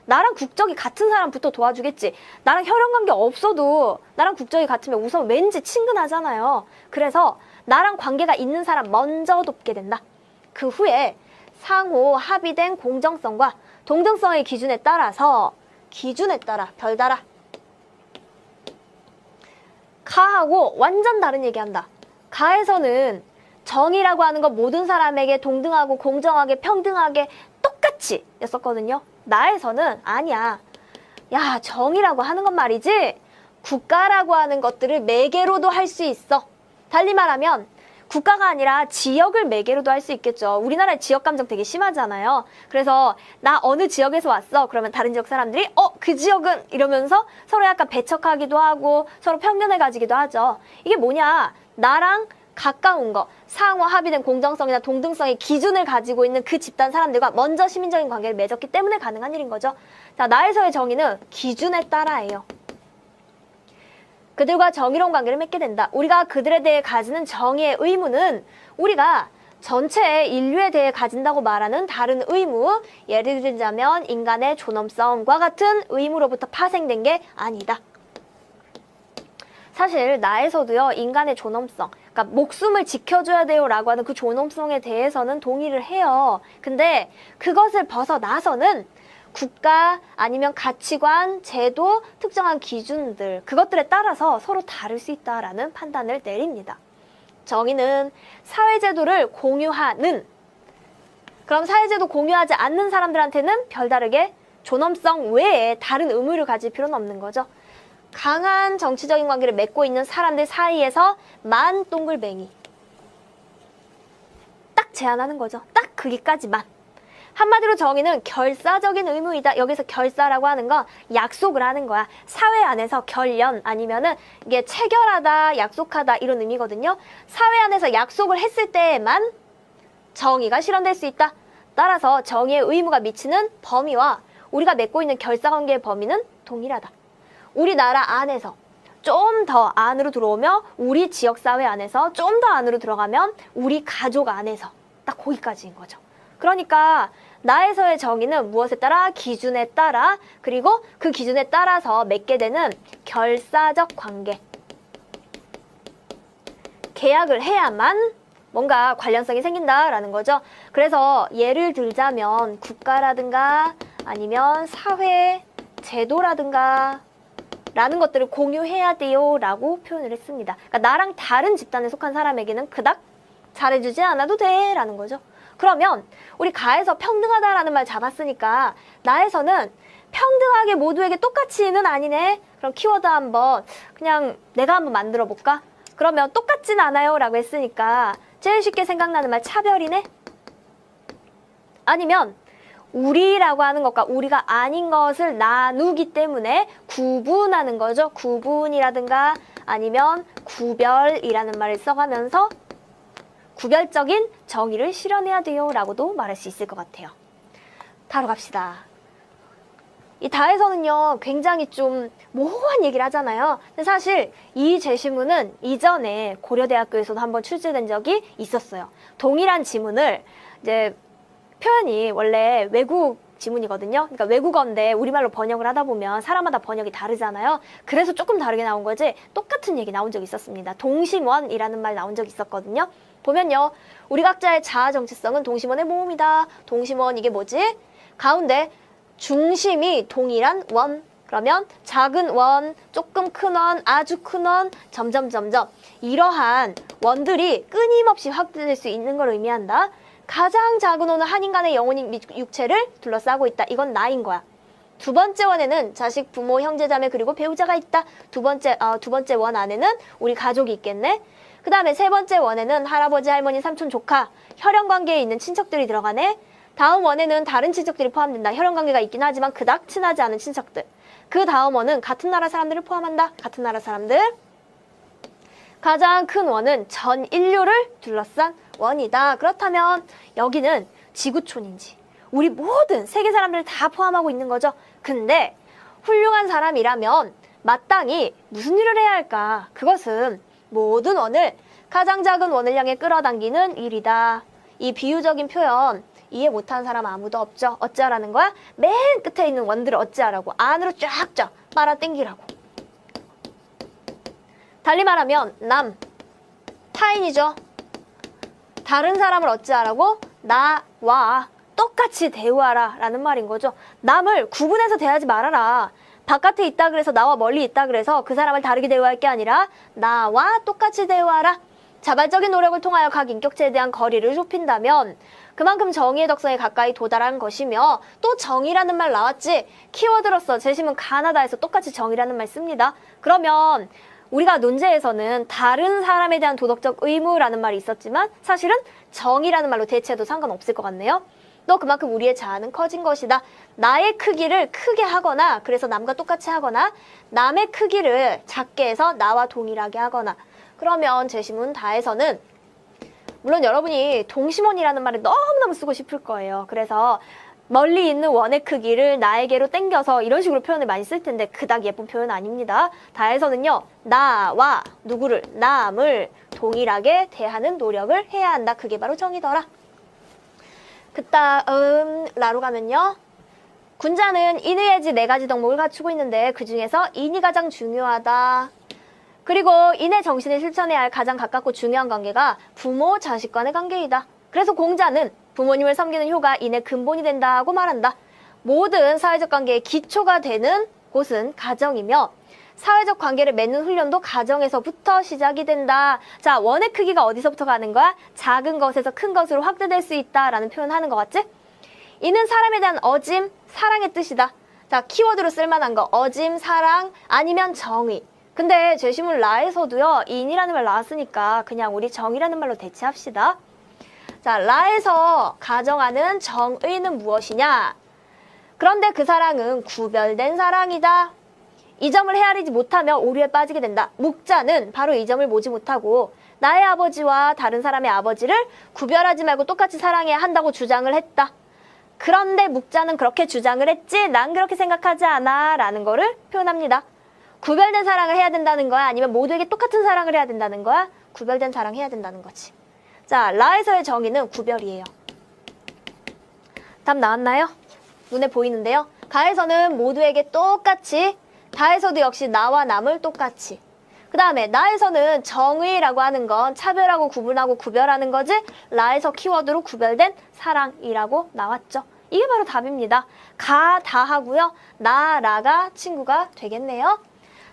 나랑 국적이 같은 사람부터 도와주겠지. 나랑 혈연관계 없어도 나랑 국적이 같으면 우선 왠지 친근하잖아요. 그래서 나랑 관계가 있는 사람 먼저 돕게 된다. 그 후에 상호 합의된 공정성과 동등성의 기준에 따라 별 달아. 가하고 완전 다른 얘기한다. 가에서는 정의라고 하는 건 모든 사람에게 동등하고 공정하게 평등하게 똑같이 였었거든요. 나에서는 아니야. 야, 정의라고 하는 건 말이지 국가라고 하는 것들을 매개로도 할 수 있어. 달리 말하면 국가가 아니라 지역을 매개로도 할 수 있겠죠. 우리나라의 지역 감정 되게 심하잖아요. 그래서 나 어느 지역에서 왔어. 그러면 다른 지역 사람들이 그 지역은 이러면서 서로 약간 배척하기도 하고 서로 편견을 가지기도 하죠. 이게 뭐냐? 나랑 가까운 거, 상호 합의된 공정성이나 동등성의 기준을 가지고 있는 그 집단 사람들과 먼저 시민적인 관계를 맺었기 때문에 가능한 일인 거죠. 자, 나에서의 정의는 기준에 따라예요. 그들과 정의로운 관계를 맺게 된다. 우리가 그들에 대해 가지는 정의의 의무는 우리가 전체 인류에 대해 가진다고 말하는 다른 의무, 예를 들자면 인간의 존엄성과 같은 의무로부터 파생된 게 아니다. 사실 나에서도요, 인간의 존엄성, 그러니까 목숨을 지켜줘야 돼요 라고 하는 그 존엄성에 대해서는 동의를 해요. 근데 그것을 벗어나서는 국가 아니면 가치관, 제도, 특정한 기준들, 그것들에 따라서 서로 다를 수 있다라는 판단을 내립니다. 정의는 사회제도를 공유하는, 그럼 사회제도 공유하지 않는 사람들한테는 별다르게 존엄성 외에 다른 의무를 가질 필요는 없는 거죠. 강한 정치적인 관계를 맺고 있는 사람들 사이에서만 동글뱅이. 딱 제한하는 거죠. 딱 거기까지만. 한마디로 정의는 결사적인 의무이다. 여기서 결사라고 하는 건 약속을 하는 거야. 사회 안에서 결연 아니면은 이게 체결하다, 약속하다 이런 의미거든요. 사회 안에서 약속을 했을 때에만 정의가 실현될 수 있다. 따라서 정의의 의무가 미치는 범위와 우리가 맺고 있는 결사관계의 범위는 동일하다. 우리나라 안에서 좀 더 안으로 들어오며 우리 지역사회 안에서 좀 더 안으로 들어가면 우리 가족 안에서 딱 거기까지인 거죠. 그러니까 나에서의 정의는 무엇에 따라? 기준에 따라, 그리고 그 기준에 따라서 맺게 되는 결사적 관계. 계약을 해야만 뭔가 관련성이 생긴다라는 거죠. 그래서 예를 들자면 국가라든가 아니면 사회, 제도라든가 라는 것들을 공유해야 돼요 라고 표현을 했습니다. 그러니까 나랑 다른 집단에 속한 사람에게는 그닥 잘해주지 않아도 돼 라는 거죠. 그러면 우리 가에서 평등하다라는 말 잡았으니까 나에서는 평등하게 모두에게 똑같이는 아니네. 그럼 키워드 한번 그냥 내가 한번 만들어 볼까? 그러면 똑같진 않아요 라고 했으니까 제일 쉽게 생각나는 말 차별이네? 아니면 우리라고 하는 것과 우리가 아닌 것을 나누기 때문에 구분하는 거죠. 구분이라든가 아니면 구별이라는 말을 써가면서 구별적인 정의를 실현해야 돼요 라고도 말할 수 있을 것 같아요. 다로 갑시다. 이 다에서는요 굉장히 좀 모호한 얘기를 하잖아요. 근데 사실 이 제시문은 이전에 고려대학교에서도 한번 출제된 적이 있었어요. 동일한 지문을 이제 표현이 원래 외국 지문이거든요. 그러니까 외국어인데 우리말로 번역을 하다 보면 사람마다 번역이 다르잖아요. 그래서 조금 다르게 나온 거지 똑같은 얘기 나온 적이 있었습니다. 동심원이라는 말 나온 적이 있었거든요. 보면요. 우리 각자의 자아 정체성은 동심원의 모음이다. 동심원 이게 뭐지? 가운데 중심이 동일한 원. 그러면 작은 원, 조금 큰 원, 아주 큰 원, 점점 이러한 원들이 끊임없이 확대될 수 있는 걸 의미한다. 가장 작은 원은 한 인간의 영혼인 육체를 둘러싸고 있다. 이건 나인 거야. 두 번째 원에는 자식, 부모, 형제, 자매 그리고 배우자가 있다. 두 번째 원 안에는 우리 가족이 있겠네. 그 다음에 세 번째 원에는 할아버지, 할머니, 삼촌, 조카, 혈연 관계에 있는 친척들이 들어가네. 다음 원에는 다른 친척들이 포함된다. 혈연 관계가 있긴 하지만 그닥 친하지 않은 친척들. 그 다음 원은 같은 나라 사람들을 포함한다. 같은 나라 사람들. 가장 큰 원은 전 인류를 둘러싼 원이다. 그렇다면 여기는 지구촌인지 우리 모든 세계 사람들을 다 포함하고 있는 거죠. 근데 훌륭한 사람이라면 마땅히 무슨 일을 해야 할까? 그것은 모든 원을 가장 작은 원을 향해 끌어당기는 일이다. 이 비유적인 표현 이해 못하는 사람 아무도 없죠. 어찌하라는 거야? 맨 끝에 있는 원들을 어찌하라고? 안으로 쫙쫙 빨아당기라고. 달리 말하면 남, 타인이죠. 다른 사람을 어찌하라고? 나와 똑같이 대우하라 라는 말인 거죠. 남을 구분해서 대하지 말아라. 바깥에 있다 그래서 나와 멀리 있다 그래서 그 사람을 다르게 대우할 게 아니라 나와 똑같이 대우하라. 자발적인 노력을 통하여 각 인격체에 대한 거리를 좁힌다면 그만큼 정의의 덕성에 가까이 도달한 것이며 또 정의라는 말 나왔지? 키워드로서 재심은 가나다에서 똑같이 정의라는 말 씁니다. 그러면 우리가 논제에서는 다른 사람에 대한 도덕적 의무라는 말이 있었지만 사실은 정의라는 말로 대체해도 상관없을 것 같네요. 또 그만큼 우리의 자아는 커진 것이다. 나의 크기를 크게 하거나 그래서 남과 똑같이 하거나 남의 크기를 작게 해서 나와 동일하게 하거나 그러면 재심문 다에서는 물론 여러분이 동심원이라는 말을 너무너무 쓰고 싶을 거예요. 그래서 멀리 있는 원의 크기를 나에게로 당겨서 이런 식으로 표현을 많이 쓸 텐데 그닥 예쁜 표현 아닙니다. 다에서는요. 나와 누구를 남을 동일하게 대하는 노력을 해야 한다. 그게 바로 정의더라. 그다음 라로 가면요. 군자는 인의해지 4가지 덕목을 갖추고 있는데 그 중에서 인이 가장 중요하다. 그리고 인의 정신을 실천해야 할 가장 가깝고 중요한 관계가 부모, 자식 간의 관계이다. 그래서 공자는 부모님을 섬기는 효가 인의 근본이 된다고 말한다. 모든 사회적 관계의 기초가 되는 곳은 가정이며 사회적 관계를 맺는 훈련도 가정에서부터 시작이 된다. 자, 원의 크기가 어디서부터 가는 거야? 작은 것에서 큰 것으로 확대될 수 있다라는 표현하는 것 같지? 이는 사람에 대한 어짐, 사랑의 뜻이다. 자, 키워드로 쓸만한 거 어짐, 사랑, 아니면 정의. 근데 제시문 라에서도요. 인이라는 말 나왔으니까 그냥 우리 정의라는 말로 대체합시다. 자, 라에서 가정하는 정의는 무엇이냐? 그런데 그 사랑은 구별된 사랑이다. 이 점을 헤아리지 못하면 오류에 빠지게 된다. 묵자는 바로 이 점을 보지 못하고 나의 아버지와 다른 사람의 아버지를 구별하지 말고 똑같이 사랑해야 한다고 주장을 했다. 그런데 묵자는 그렇게 주장을 했지 난 그렇게 생각하지 않아 라는 거를 표현합니다. 구별된 사랑을 해야 된다는 거야? 아니면 모두에게 똑같은 사랑을 해야 된다는 거야? 구별된 사랑 해야 된다는 거지. 자, 라에서의 정의는 구별이에요. 답 나왔나요? 눈에 보이는데요. 가에서는 모두에게 똑같이, 다에서도 역시 나와 남을 똑같이. 그 다음에 나에서는 정의라고 하는 건 차별하고 구분하고 구별하는 거지 라에서 키워드로 구별된 사랑이라고 나왔죠. 이게 바로 답입니다. 가, 다 하고요. 나, 라가 친구가 되겠네요.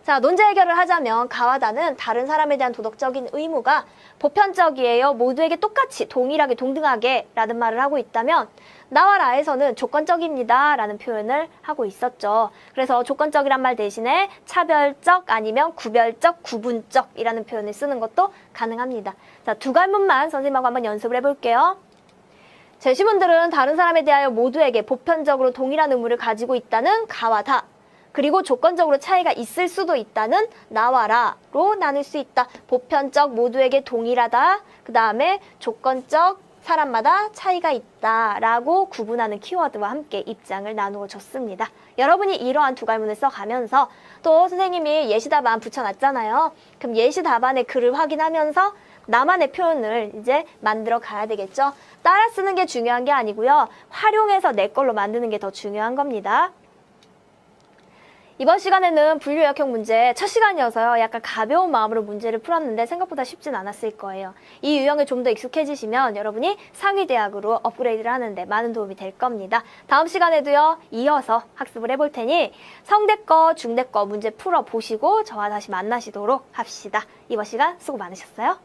자, 논제 해결을 하자면 가와 다는 다른 사람에 대한 도덕적인 의무가 보편적이에요. 모두에게 똑같이 동일하게 동등하게 라는 말을 하고 있다면 나와 라에서는 조건적입니다 라는 표현을 하고 있었죠. 그래서 조건적이란 말 대신에 차별적 아니면 구별적, 구분적 이라는 표현을 쓰는 것도 가능합니다. 자, 2갈문만 선생님하고 한번 연습을 해볼게요. 제시문들은 다른 사람에 대하여 모두에게 보편적으로 동일한 의무를 가지고 있다는 가와 다 그리고 조건적으로 차이가 있을 수도 있다는 나와 라로 나눌 수 있다. 보편적 모두에게 동일하다. 그 다음에 조건적 사람마다 차이가 있다라고 구분하는 키워드와 함께 입장을 나누어 줬습니다. 여러분이 이러한 2갈문을 써가면서 또 선생님이 예시 답안 붙여놨잖아요. 그럼 예시 답안의 글을 확인하면서 나만의 표현을 이제 만들어 가야 되겠죠. 따라 쓰는 게 중요한 게 아니고요. 활용해서 내 걸로 만드는 게 더 중요한 겁니다. 이번 시간에는 분류역형 문제 첫 시간이어서요. 약간 가벼운 마음으로 문제를 풀었는데 생각보다 쉽진 않았을 거예요. 이 유형에 좀 더 익숙해지시면 여러분이 상위대학으로 업그레이드를 하는데 많은 도움이 될 겁니다. 다음 시간에도요. 이어서 학습을 해볼 테니 성대거, 중대거 문제 풀어보시고 저와 다시 만나시도록 합시다. 이번 시간 수고 많으셨어요.